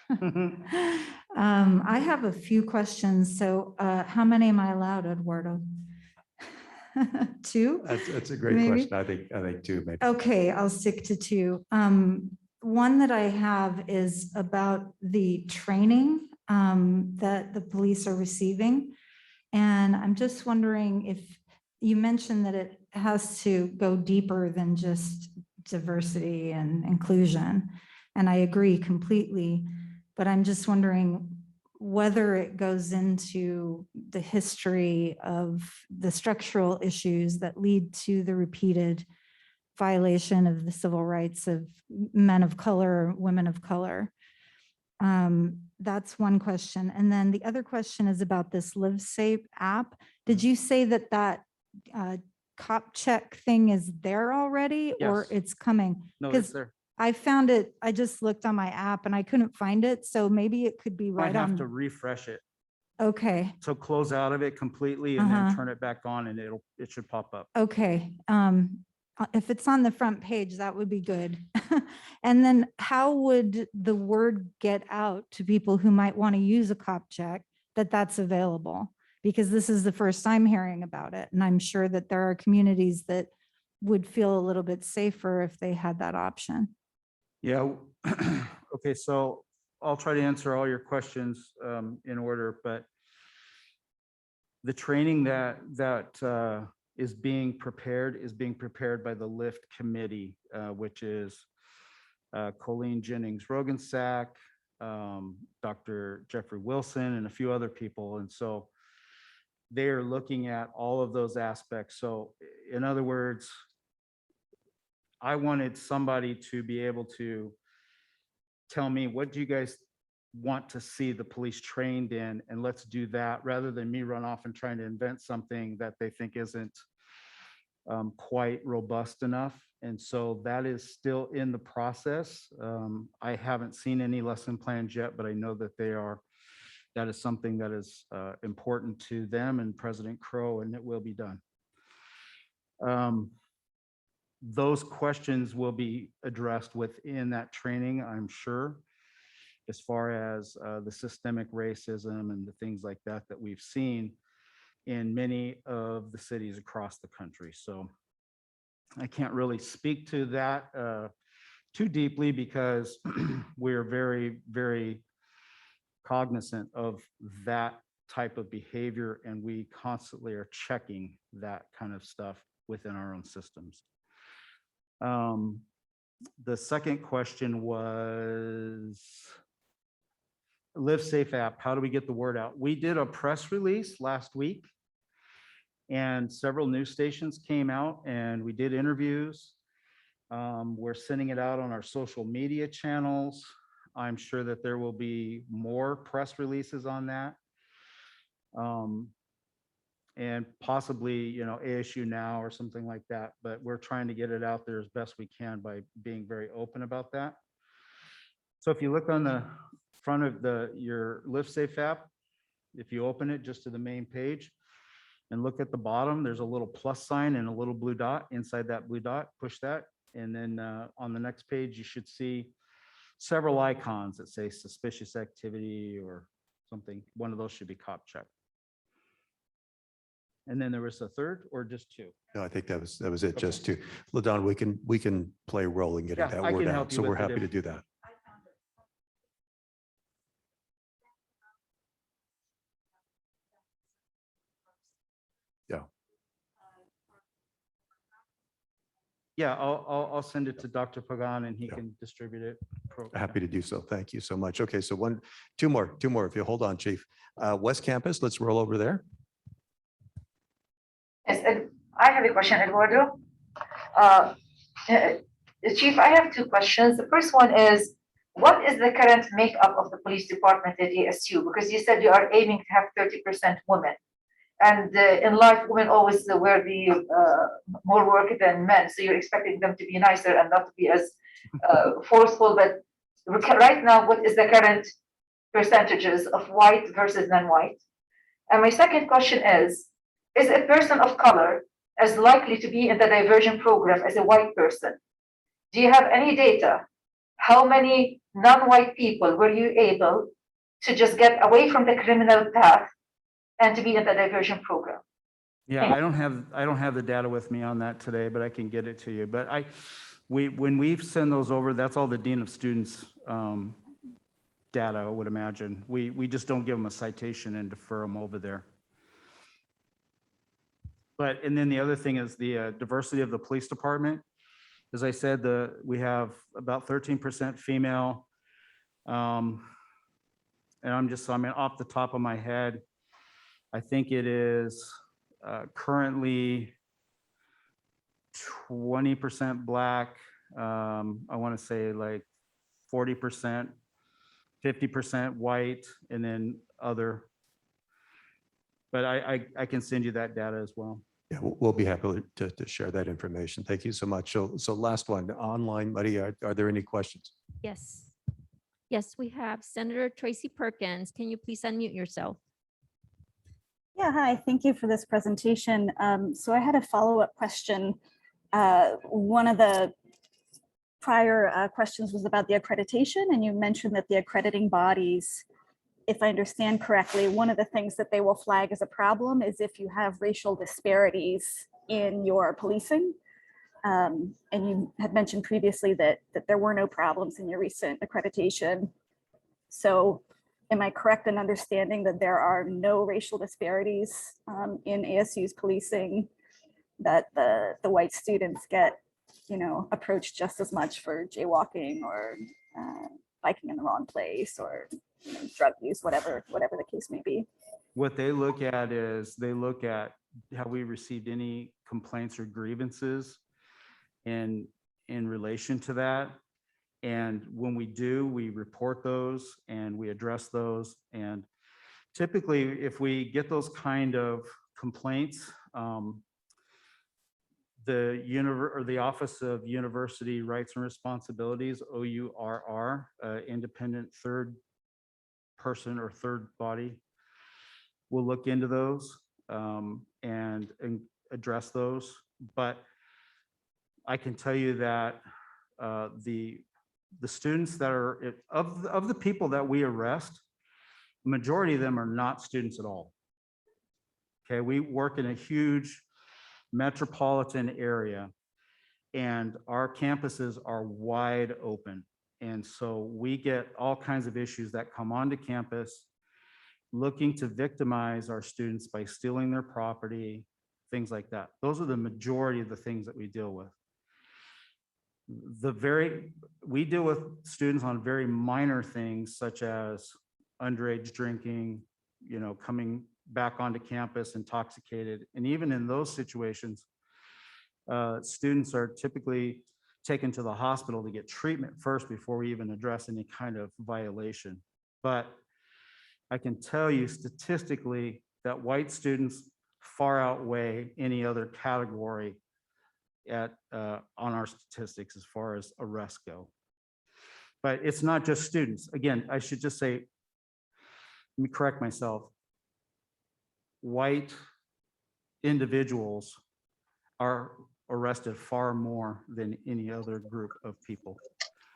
I have a few questions. So how many am I allowed, Eduardo? Two? That's a great Maybe? question. I think two, maybe. Okay, I'll stick to two. One that I have is about the training that the police are receiving. And I'm just wondering if you mentioned that it has to go deeper than just diversity and inclusion. And I agree completely, but I'm just wondering whether it goes into the history of the structural issues that lead to the repeated violation of the civil rights of men of color, women of color. That's one question. And then the other question is about this LiveSafe app. Did you say that cop check thing is there already, or Yes. it's coming? No, it's 'Cause there. I found it, I just looked on my app and I couldn't find it. So maybe it could be Might right have to on. refresh it. Okay, So close out of it completely and then Uh-huh. turn it back on and it should pop up. okay. If it's on the front page, that would be good. And then how would the word get out to people who might want to use a cop check that that's available? Because this is the first time hearing about it. And I'm sure that there are communities that would feel a little bit safer if they had that option. Yeah. Okay, so I'll try to answer all your questions in order, but the training that is being prepared by the LIFT committee, which is Colleen Jennings Rogensack, Dr. Jeffrey Wilson, and a few other people. And so they are looking at all of those aspects. So in other words, I wanted somebody to be able to tell me, what do you guys want to see the police trained in? And let's do that rather than me run off and trying to invent something that they think isn't quite robust enough. And so that is still in the process. I haven't seen any lesson plans yet, but I know that that is something that is important to them and President Crow, and it will be done. Those questions will be addressed within that training, I'm sure, as far as the systemic racism and the things like that that we've seen in many of the cities across the country. So I can't really speak to that too deeply because we're very, very cognizant of that type of behavior, and we constantly are checking that kind of stuff within our own systems. The second question was Live Safe app. How do we get the word out? We did a press release last week and several news stations came out and we did interviews. We're sending it out on our social media channels. I'm sure that there will be more press releases on that. And possibly, you know, ASU Now or something like that, but we're trying to get it out there as best we can by being very open about that. So if you look on the front of your Live Safe app, if you open it just to the main page and look at the bottom, there's a little plus sign and a little blue dot. Inside that blue dot, push that. And then on the next page, you should see several icons that say suspicious activity or something. One of those should be cop check. And then there was a third or just two? No, I think that was it, just to, LaDon, we can play a role in getting Yeah, that I word can out. help you So we're with it happy if- to do that. Yeah, Yeah, I'll send it to Dr. Pagan and he can distribute it. happy to do so. Thank you so much. Okay, so two more, if you hold on, Chief. West Campus, let's roll over there. Yes, I have a question, Eduardo. Chief, I have two questions. The first one is, what is the current makeup of the police department at ASU? Because you said you are aiming to have 30% women. And in life, women always wear the more work than men. So you're expecting them to be nicer and not to be as forceful. But right now, what is the current percentages of white versus non-white? And my second question is a person of color as likely to be in the diversion program as a white person? Do you have any data? How many non-white people were you able to just get away from the criminal path and to be in the diversion program? Yeah, I don't have the data with me on that today, but I can get it to you. But when we send those over, that's all the Dean of Students data, I would imagine. We just don't give them a citation and defer them over there. And then the other thing is the diversity of the police department. As I said, we have about 13% female. And off the top of my head, I think it is currently 20% Black. I want to say like 40%, 50% white, and then other. But I can send you that data as well. Yeah, we'll be happy to share that information. Thank you so much. So last one, online, Maria, are there any questions? Yes. Yes, we have Senator Tracy Perkins. Can you please unmute yourself? Yeah, hi, thank you for this presentation. So I had a follow-up question. One of the prior questions was about the accreditation, and you mentioned that the accrediting bodies, if I understand correctly, one of the things that they will flag as a problem is if you have racial disparities in your policing. And you had mentioned previously that there were no problems in your recent accreditation. So am I correct in understanding that there are no racial disparities in ASU's policing, that the white students get, approached just as much for jaywalking or biking in the wrong place or drug use, whatever the case may be? What they look at is they look at have we received any complaints or grievances in relation to that. And when we do, we report those and we address those. And typically, if we get those kind of complaints, the Office of University Rights and Responsibilities, OURR, independent third person or third body, will look into those and address those. But I can tell you that the students that are, of the people that we arrest, majority of them are not students at all. Okay, we work in a huge metropolitan area and our campuses are wide open. And so we get all kinds of issues that come onto campus looking to victimize our students by stealing their property, things like that. Those are the majority of the things that we deal with. We deal with students on very minor things such as underage drinking, coming back onto campus intoxicated. And even in those situations, students are typically taken to the hospital to get treatment first before we even address any kind of violation. But I can tell you statistically that white students far outweigh any other category on our statistics as far as arrests go. But it's not just students. Again, I should just say, let me correct myself. White individuals are arrested far more than any other group of people.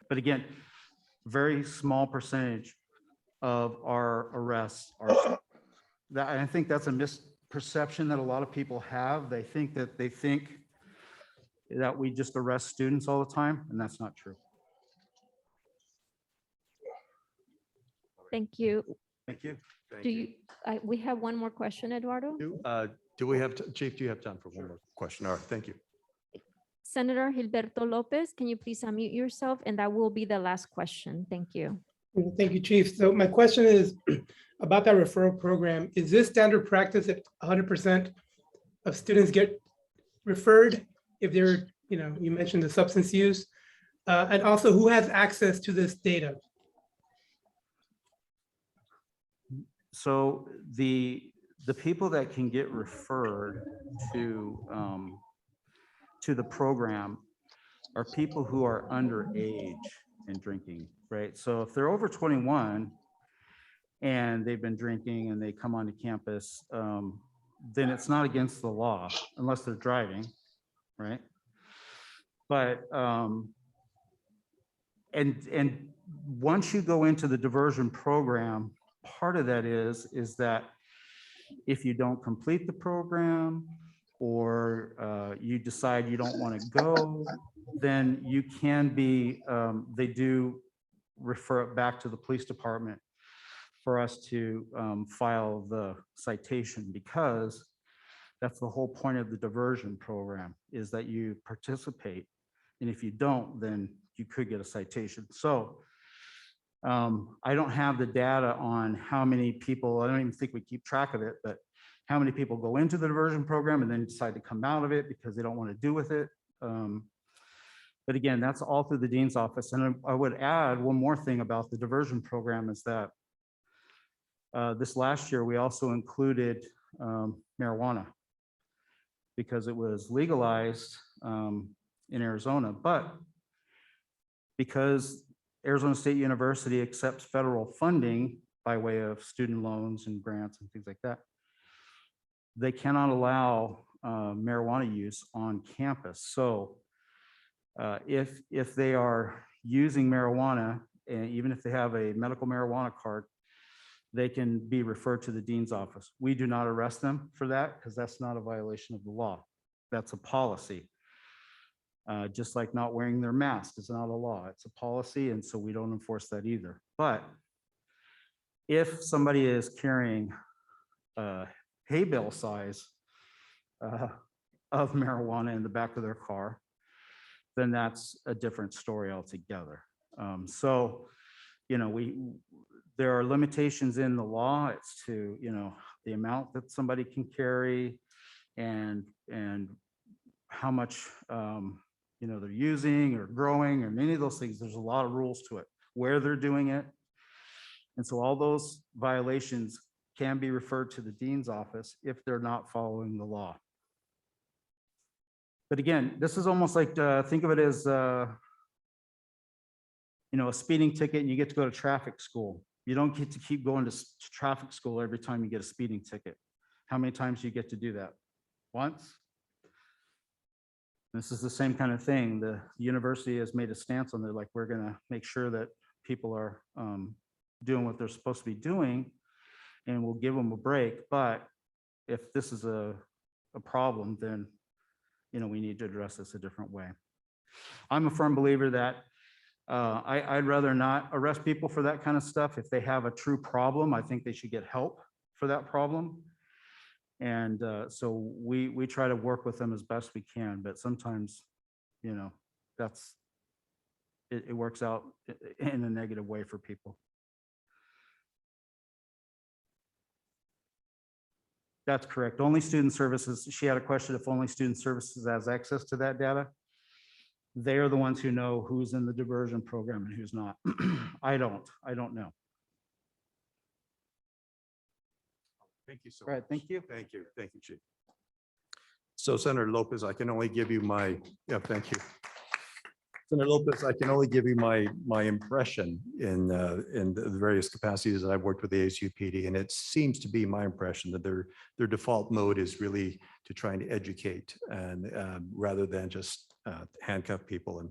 But again, very small percentage of our arrests are that. I think that's a misperception that a lot of people have. They think that we just arrest students all the time, and that's not true. Thank you. Thank you. We have one more question, Eduardo? Do we have, Chief, do you have time for one more question? All right, thank you. Senator Gilberto Lopez, can you please unmute yourself? And that will be the last question. Thank you. Thank you, Chief. So my question is about that referral program. Is this standard practice that 100% of students get referred if they're, you mentioned the substance use, and also who has access to this data? So the people that can get referred to the program are people who are underage and drinking, right? So if they're over 21 and they've been drinking and they come onto campus, then it's not against the law unless they're driving, right? But and once you go into the diversion program, part of that is that if you don't complete the program or you decide you don't want to go, then you can be, they do refer it back to the police department for us to file the citation, because that's the whole point of the diversion program, is that you participate. And if you don't, then you could get a citation. So I don't have the data on how many people, I don't even think we keep track of it, but how many people go into the diversion program and then decide to come out of it because they don't want to do with it. But again, that's all through the dean's office. And I would add one more thing about the diversion program is that this last year, we also included marijuana because it was legalized in Arizona, but because Arizona State University accepts federal funding by way of student loans and grants and things like that, they cannot allow marijuana use on campus. So if they are using marijuana, and even if they have a medical marijuana card, they can be referred to the dean's office. We do not arrest them for that because that's not a violation of the law. That's a policy. Just like not wearing their mask is not a law, it's a policy, and so we don't enforce that either. But if somebody is carrying hay bale size of marijuana in the back of their car, then that's a different story altogether. So, there are limitations in the law. It's to, the amount that somebody can carry and how much, they're using or growing or any of those things. There's a lot of rules to it, where they're doing it. And so all those violations can be referred to the dean's office if they're not following the law. But again, this is almost like, think of it as, a speeding ticket and you get to go to traffic school. You don't get to keep going to traffic school every time you get a speeding ticket. How many times do you get to do that? Once? This is the same kind of thing. The university has made a stance on there, like, we're gonna make sure that people are doing what they're supposed to be doing, and we'll give them a break. But if this is a problem, then, you know, we need to address this a different way. I'm a firm believer that I'd rather not arrest people for that kind of stuff. If they have a true problem, I think they should get help for that problem. And so we try to work with them as best we can, but sometimes, you know, it works out in a negative way for people. That's correct. Only student services. She had a question if only student services has access to that data. They are the ones who know who's in the diversion program and who's not. I don't know. Thank you so All right, much. thank you. Thank you. Thank you, Chief. So Senator Lopez, I can only give you my, thank you. Senator Lopez, I can only give you my impression in the various capacities that I've worked with the ASUPD, and it seems to be my impression that their default mode is really to trying to educate and rather than just handcuff people.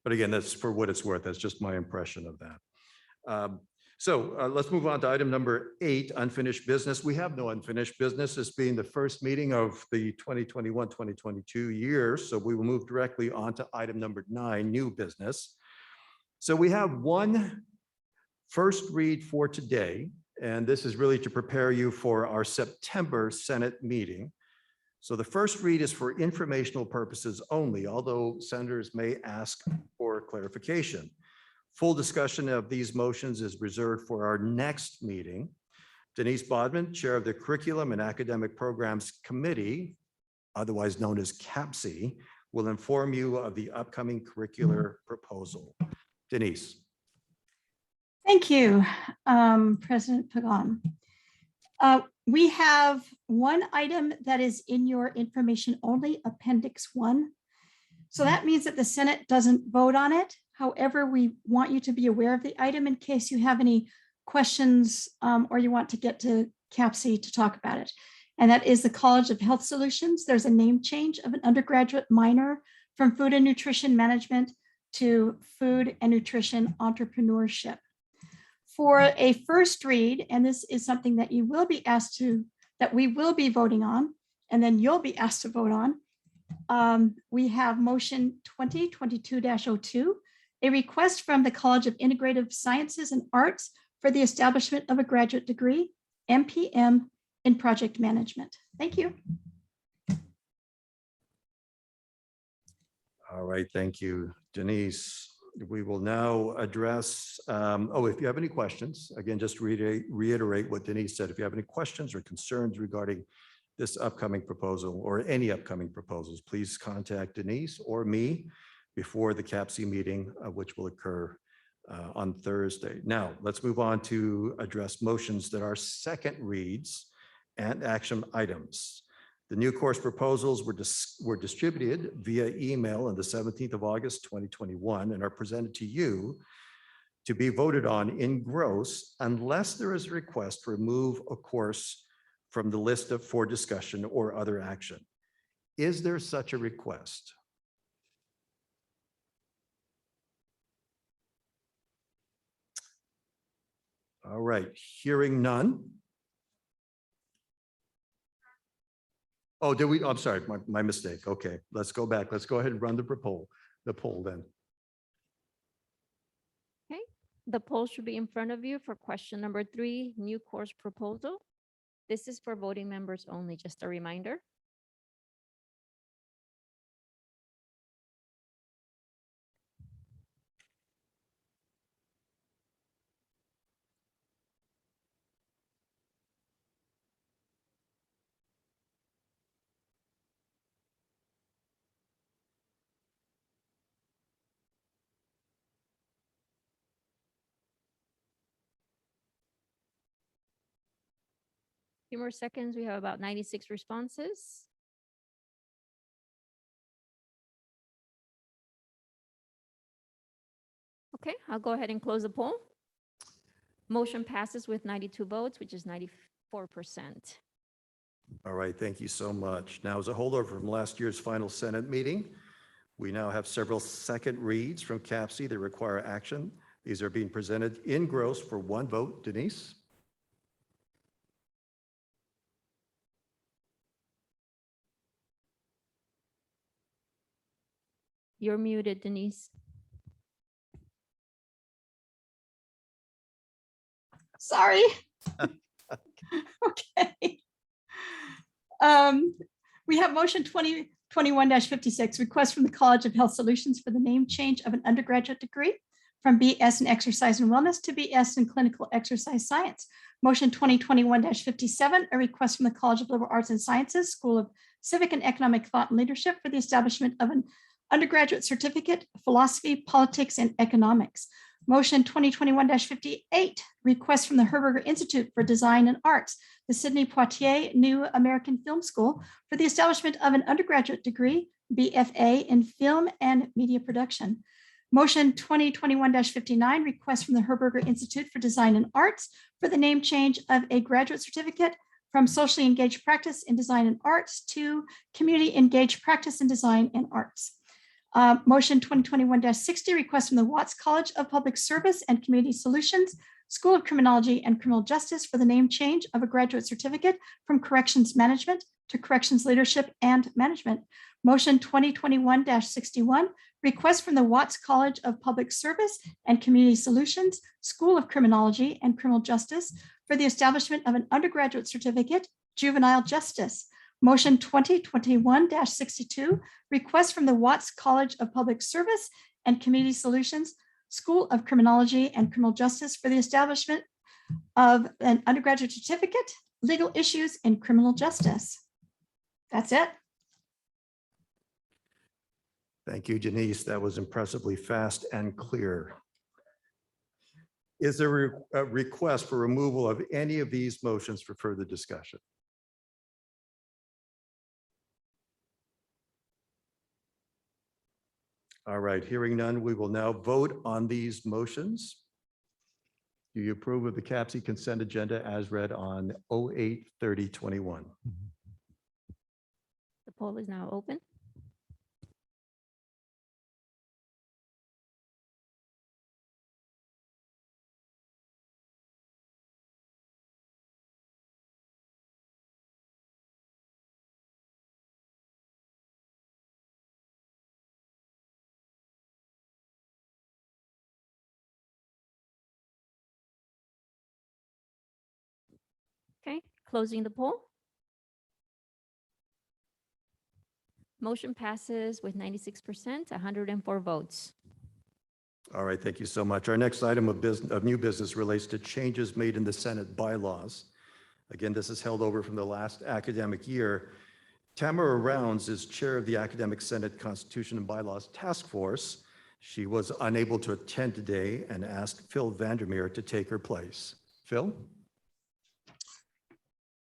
But again, that's for what it's worth. That's just my impression of that. So let's move on to item number 8, unfinished business. We have no unfinished business, this being the first meeting of the 2021-2022 year. So we will move directly on to item number 9, new business. So we have one first read for today, and this is really to prepare you for our September Senate meeting. So the first read is for informational purposes only, although senators may ask for clarification. Full discussion of these motions is reserved for our next meeting. Denise Bodman, Chair of the Curriculum and Academic Programs Committee, otherwise known as CAPC, will inform you of the upcoming curricular proposal. Denise. Thank you, President Pagan. We have one item that is in your information only, Appendix 1. So that means that the Senate doesn't vote on it. However, we want you to be aware of the item in case you have any questions or you want to get to CAPC to talk about it. And that is the College of Health Solutions. There's a name change of an undergraduate minor from Food and Nutrition Management to Food and Nutrition Entrepreneurship. For a first read, and this is something that you will be asked to, that we will be voting on, and then you'll be asked to vote on. We have motion 2022-02, a request from the College of Integrative Sciences and Arts for the establishment of a graduate degree, MPM, in project management. Thank you. All right, thank you, Denise. We will now address, if you have any questions, again, just reiterate what Denise said. If you have any questions or concerns regarding this upcoming proposal or any upcoming proposals, please contact Denise or me before the CAPC meeting, which will occur on Thursday. Now, let's move on to address motions that are second reads and action items. The new course proposals were distributed via email on the 17th of August, 2021, and are presented to you to be voted on in gross unless there is a request to remove a course from the list for discussion or other action. Is there such a request? All right, hearing none. Oh, did we? I'm sorry, my mistake. Okay, let's go back. Let's go ahead and run the poll then. Okay, the poll should be in front of you for question number 3, new course proposal. This is for voting members only, just a reminder. Few more seconds. We have about 96 responses. Okay, I'll go ahead and close the poll. Motion passes with 92 votes, which is 94%. All right, thank you so much. Now, as a holdover from last year's final Senate meeting, We now have several second reads from CAPC that require action. These are being presented in gross for one vote. Denise? You're muted, Denise. Sorry. Okay. We have motion 2021-56, request from the College of Health Solutions for the name change of an undergraduate degree from BS in Exercise and Wellness to BS in Clinical Exercise Science. Motion 2021-57, a request from the College of Liberal Arts and Sciences, School of Civic and Economic Thought and Leadership for the establishment of an undergraduate certificate, Philosophy, Politics, and Economics. Motion 2021-58, request from the Herberger Institute for Design and Arts, the Sidney Poitier New American Film School for the establishment of an undergraduate degree, BFA in Film and Media Production. Motion 2021-59, request from the Herberger Institute for Design and Arts for the name change of a graduate certificate from Socially Engaged Practice in Design and Arts to Community Engaged Practice in Design and Arts. Motion 2021-60, request from the Watts College of Public Service and Community Solutions, School of Criminology and Criminal Justice for the name change of a graduate certificate from Corrections Management to Corrections Leadership and Management. Motion 2021-61, request from the Watts College of Public Service and Community Solutions, School of Criminology and Criminal Justice for the establishment of an undergraduate certificate, Juvenile Justice. Motion 2021-62, request from the Watts College of Public Service and Community Solutions, School of Criminology and Criminal Justice for the establishment of an undergraduate certificate, Legal Issues in Criminal Justice. That's it. Thank you, Denise. That was impressively fast and clear. Is there a request for removal of any of these motions for further discussion? All right, hearing none, we will now vote on these motions. Do you approve of the CAPC consent agenda as read on 08/30/21? The poll is now open. Okay, closing the poll. Motion passes with 96%, 104 votes. All right, thank you so much. Our next item of new business relates to changes made in the Senate bylaws. Again, this is held over from the last academic year. Tamara Rounds is chair of the Academic Senate Constitution and Bylaws Task Force. She was unable to attend today and asked Phil Vandermeer to take her place. Phil?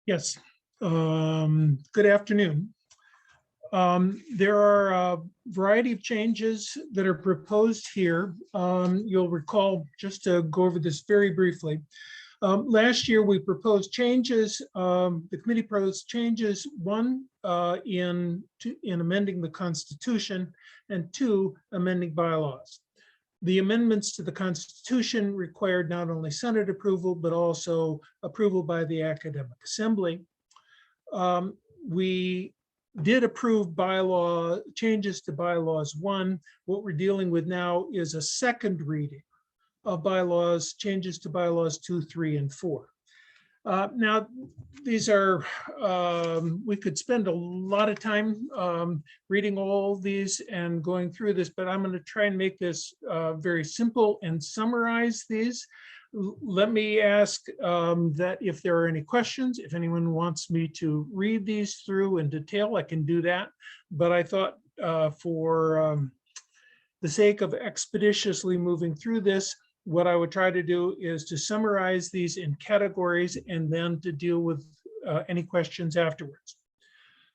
Yes, good afternoon. There are a variety of changes that are proposed here. You'll recall, just to go over this very briefly, last year we proposed changes, the committee proposed changes, one, in amending the Constitution, and two, amending bylaws. The amendments to the Constitution required not only Senate approval, but also approval by the Academic Assembly. We did approve bylaw changes to bylaws 1. What we're dealing with now is a second reading of bylaws, changes to bylaws 2, 3, and 4. Now, these are, we could spend a lot of time reading all these and going through this, but I'm going to try and make this very simple and summarize these. Let me ask that if there are any questions, if anyone wants me to read these through in detail, I can do that. But I thought for the sake of expeditiously moving through this, what I would try to do is to summarize these in categories and then to deal with any questions afterwards.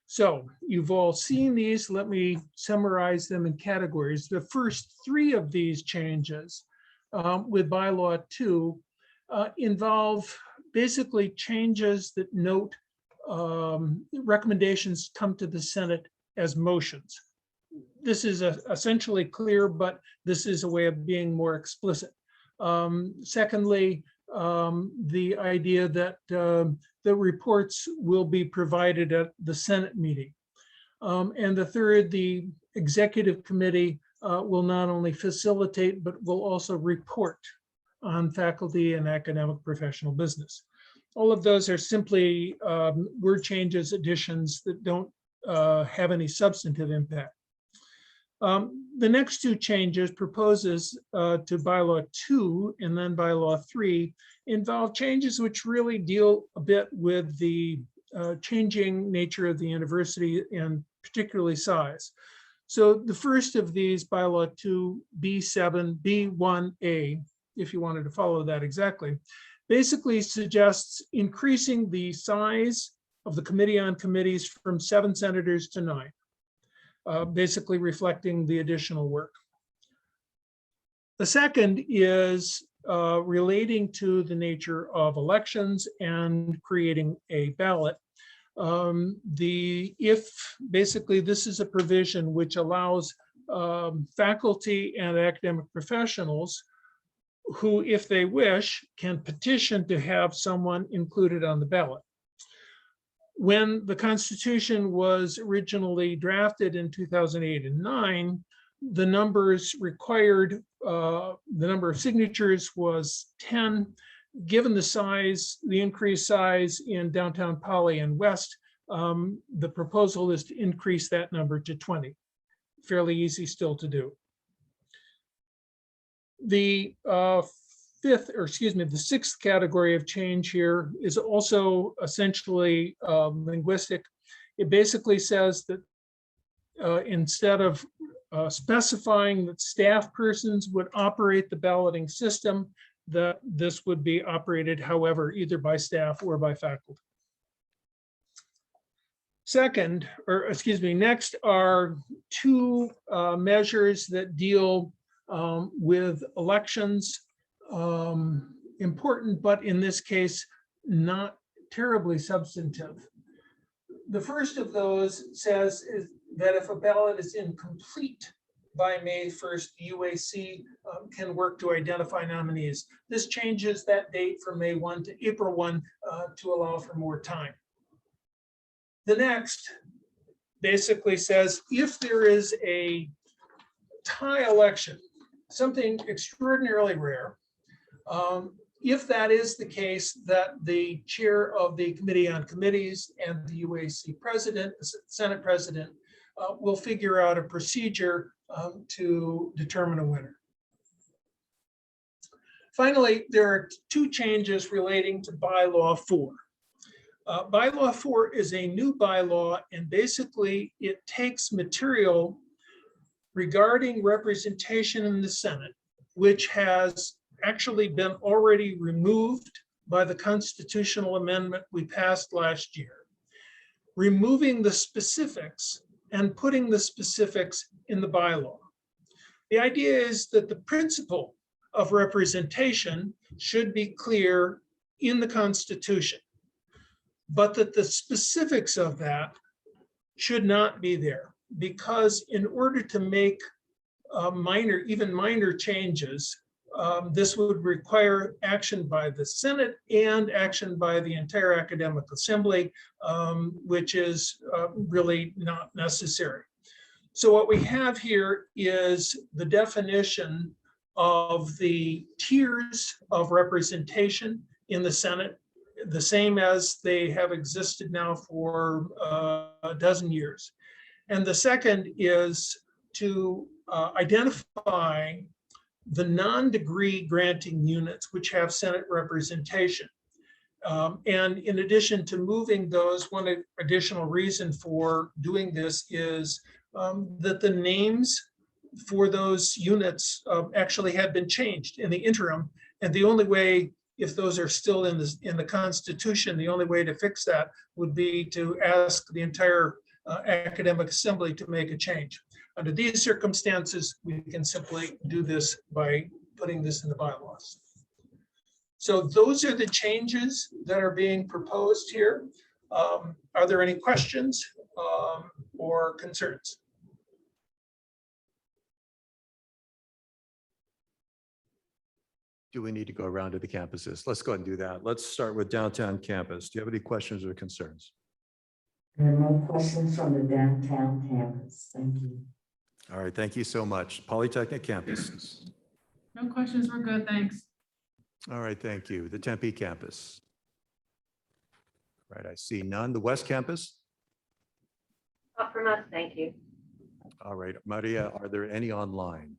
So you've all seen these. Let me summarize them in categories. The first 3 of these changes with bylaw 2 involve basically changes that note recommendations come to the Senate as motions. this is essentially clear, but this is a way of being more explicit. Secondly, the idea that the reports will be provided at the Senate meeting. And the third, the executive committee will not only facilitate, but will also report on faculty and academic professional business. All of those are simply word changes, additions that don't have any substantive impact. The next two changes, proposes to bylaw 2 and then bylaw 3, involve changes which really deal a bit with the changing nature of the university and particularly size. So the first of these, bylaw 2 B7 B1A, if you wanted to follow that exactly, basically suggests increasing the size of the Committee on Committees from 7 senators to 9. Basically reflecting the additional work. The second is relating to the nature of elections and creating a ballot. Basically this is a provision which allows faculty and academic professionals who, if they wish, can petition to have someone included on the ballot. When the Constitution was originally drafted in 2008 and 9, the numbers required, the number of signatures was 10. Given the size, the increased size in downtown Poly and West, the proposal is to increase that number to 20. Fairly easy still to do. The the sixth category of change here is also essentially linguistic. It basically says that instead of specifying that staff persons would operate the balloting system, that this would be operated, however, either by staff or by faculty. Next are two measures that deal with elections. Important, but in this case, not terribly substantive. The first of those says is that if a ballot is incomplete by May 1st, the UAC can work to identify nominees. This changes that date from May 1 to April 1 to allow for more time. The next basically says if there is a tie election, something extraordinarily rare, if that is the case, that the chair of the Committee on Committees and the UAC president, Senate president, will figure out a procedure to determine a winner. Finally, there are two changes relating to bylaw 4. Bylaw 4 is a new bylaw, and basically it takes material regarding representation in the Senate, which has actually been already removed by the constitutional amendment we passed last year, removing the specifics and putting the specifics in the bylaw. The idea is that the principle of representation should be clear in the Constitution, but that the specifics of that should not be there, because in order to make even minor changes, this would require action by the Senate and action by the entire academic assembly, which is really not necessary. So what we have here is the definition of the tiers of representation in the Senate, the same as they have existed now for a dozen years. And the second is to identify the non-degree granting units which have Senate representation. And in addition to moving those, one additional reason for doing this is that the names for those units actually had been changed in the interim. And the only way, if those are still in the Constitution, the only way to fix that would be to ask the entire academic assembly to make a change. Under these circumstances, we can simply do this by putting this in the bylaws. So those are the changes that are being proposed here. Are there any questions or concerns? Do we need to go around to the campuses? Let's go ahead and do that. Let's start with downtown campus. Do you have any questions or concerns? There are no questions from the downtown campus. Thank you. All right, thank you so much. Polytechnic campus. No questions, we're good, thanks. All right, thank you. The Tempe campus. Right, I see none. The West campus. Not from us, thank you. All right, Maria, are there any online?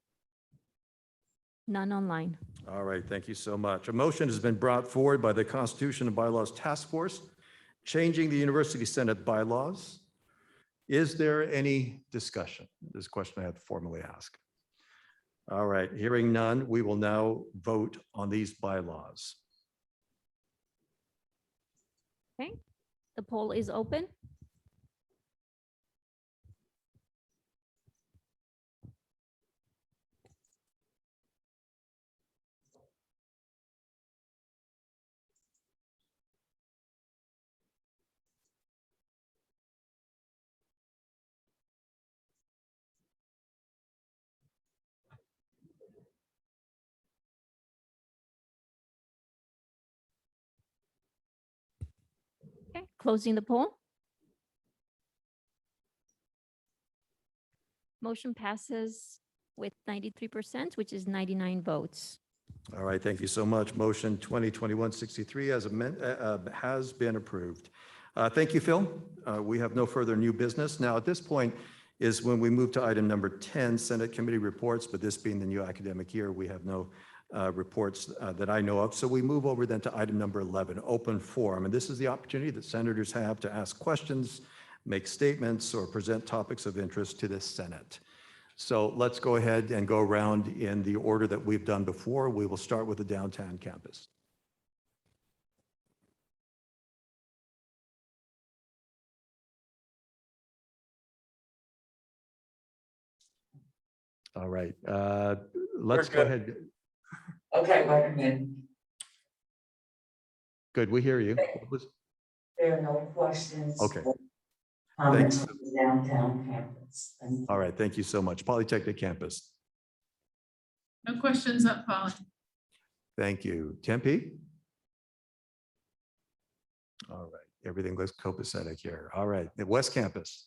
None online. All right, thank you so much. A motion has been brought forward by the Constitution and Bylaws Task Force, changing the University Senate bylaws. Is there any discussion? This question I have to formally ask. All right, hearing none, we will now vote on these bylaws. Okay, the poll is open. Okay, closing the poll. Motion passes with 93%, which is 99 votes. All right, thank you so much. Motion 2021-63 has been approved. Thank you, Phil. We have no further new business. Now, at this point is when we move to item number 10, Senate Committee reports, but this being the new academic year, we have no reports that I know of. So we move over then to item number 11, open forum. And this is the opportunity that senators have to ask questions, make statements, or present topics of interest to the Senate. So let's go ahead and go around in the order that we've done before. We will start with the downtown campus. All right, let's go ahead. Okay, wait a minute. Good, we hear you. What was- There are no questions. Okay. or Thanks. Comments from the downtown campus. Thank you. All right, thank you so much. Polytechnic campus. No questions up, Polly. Thank you. Tempe? All right, everything looks copacetic here. All right, the West Campus.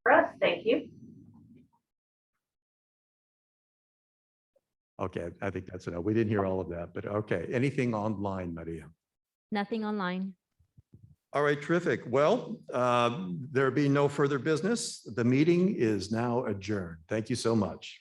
For us, thank you. Okay, I think that's enough. We didn't hear all of that, but okay. Anything online, Maria? Nothing online. All right, terrific. Well, there being no further business, the meeting is now adjourned. Thank you so much.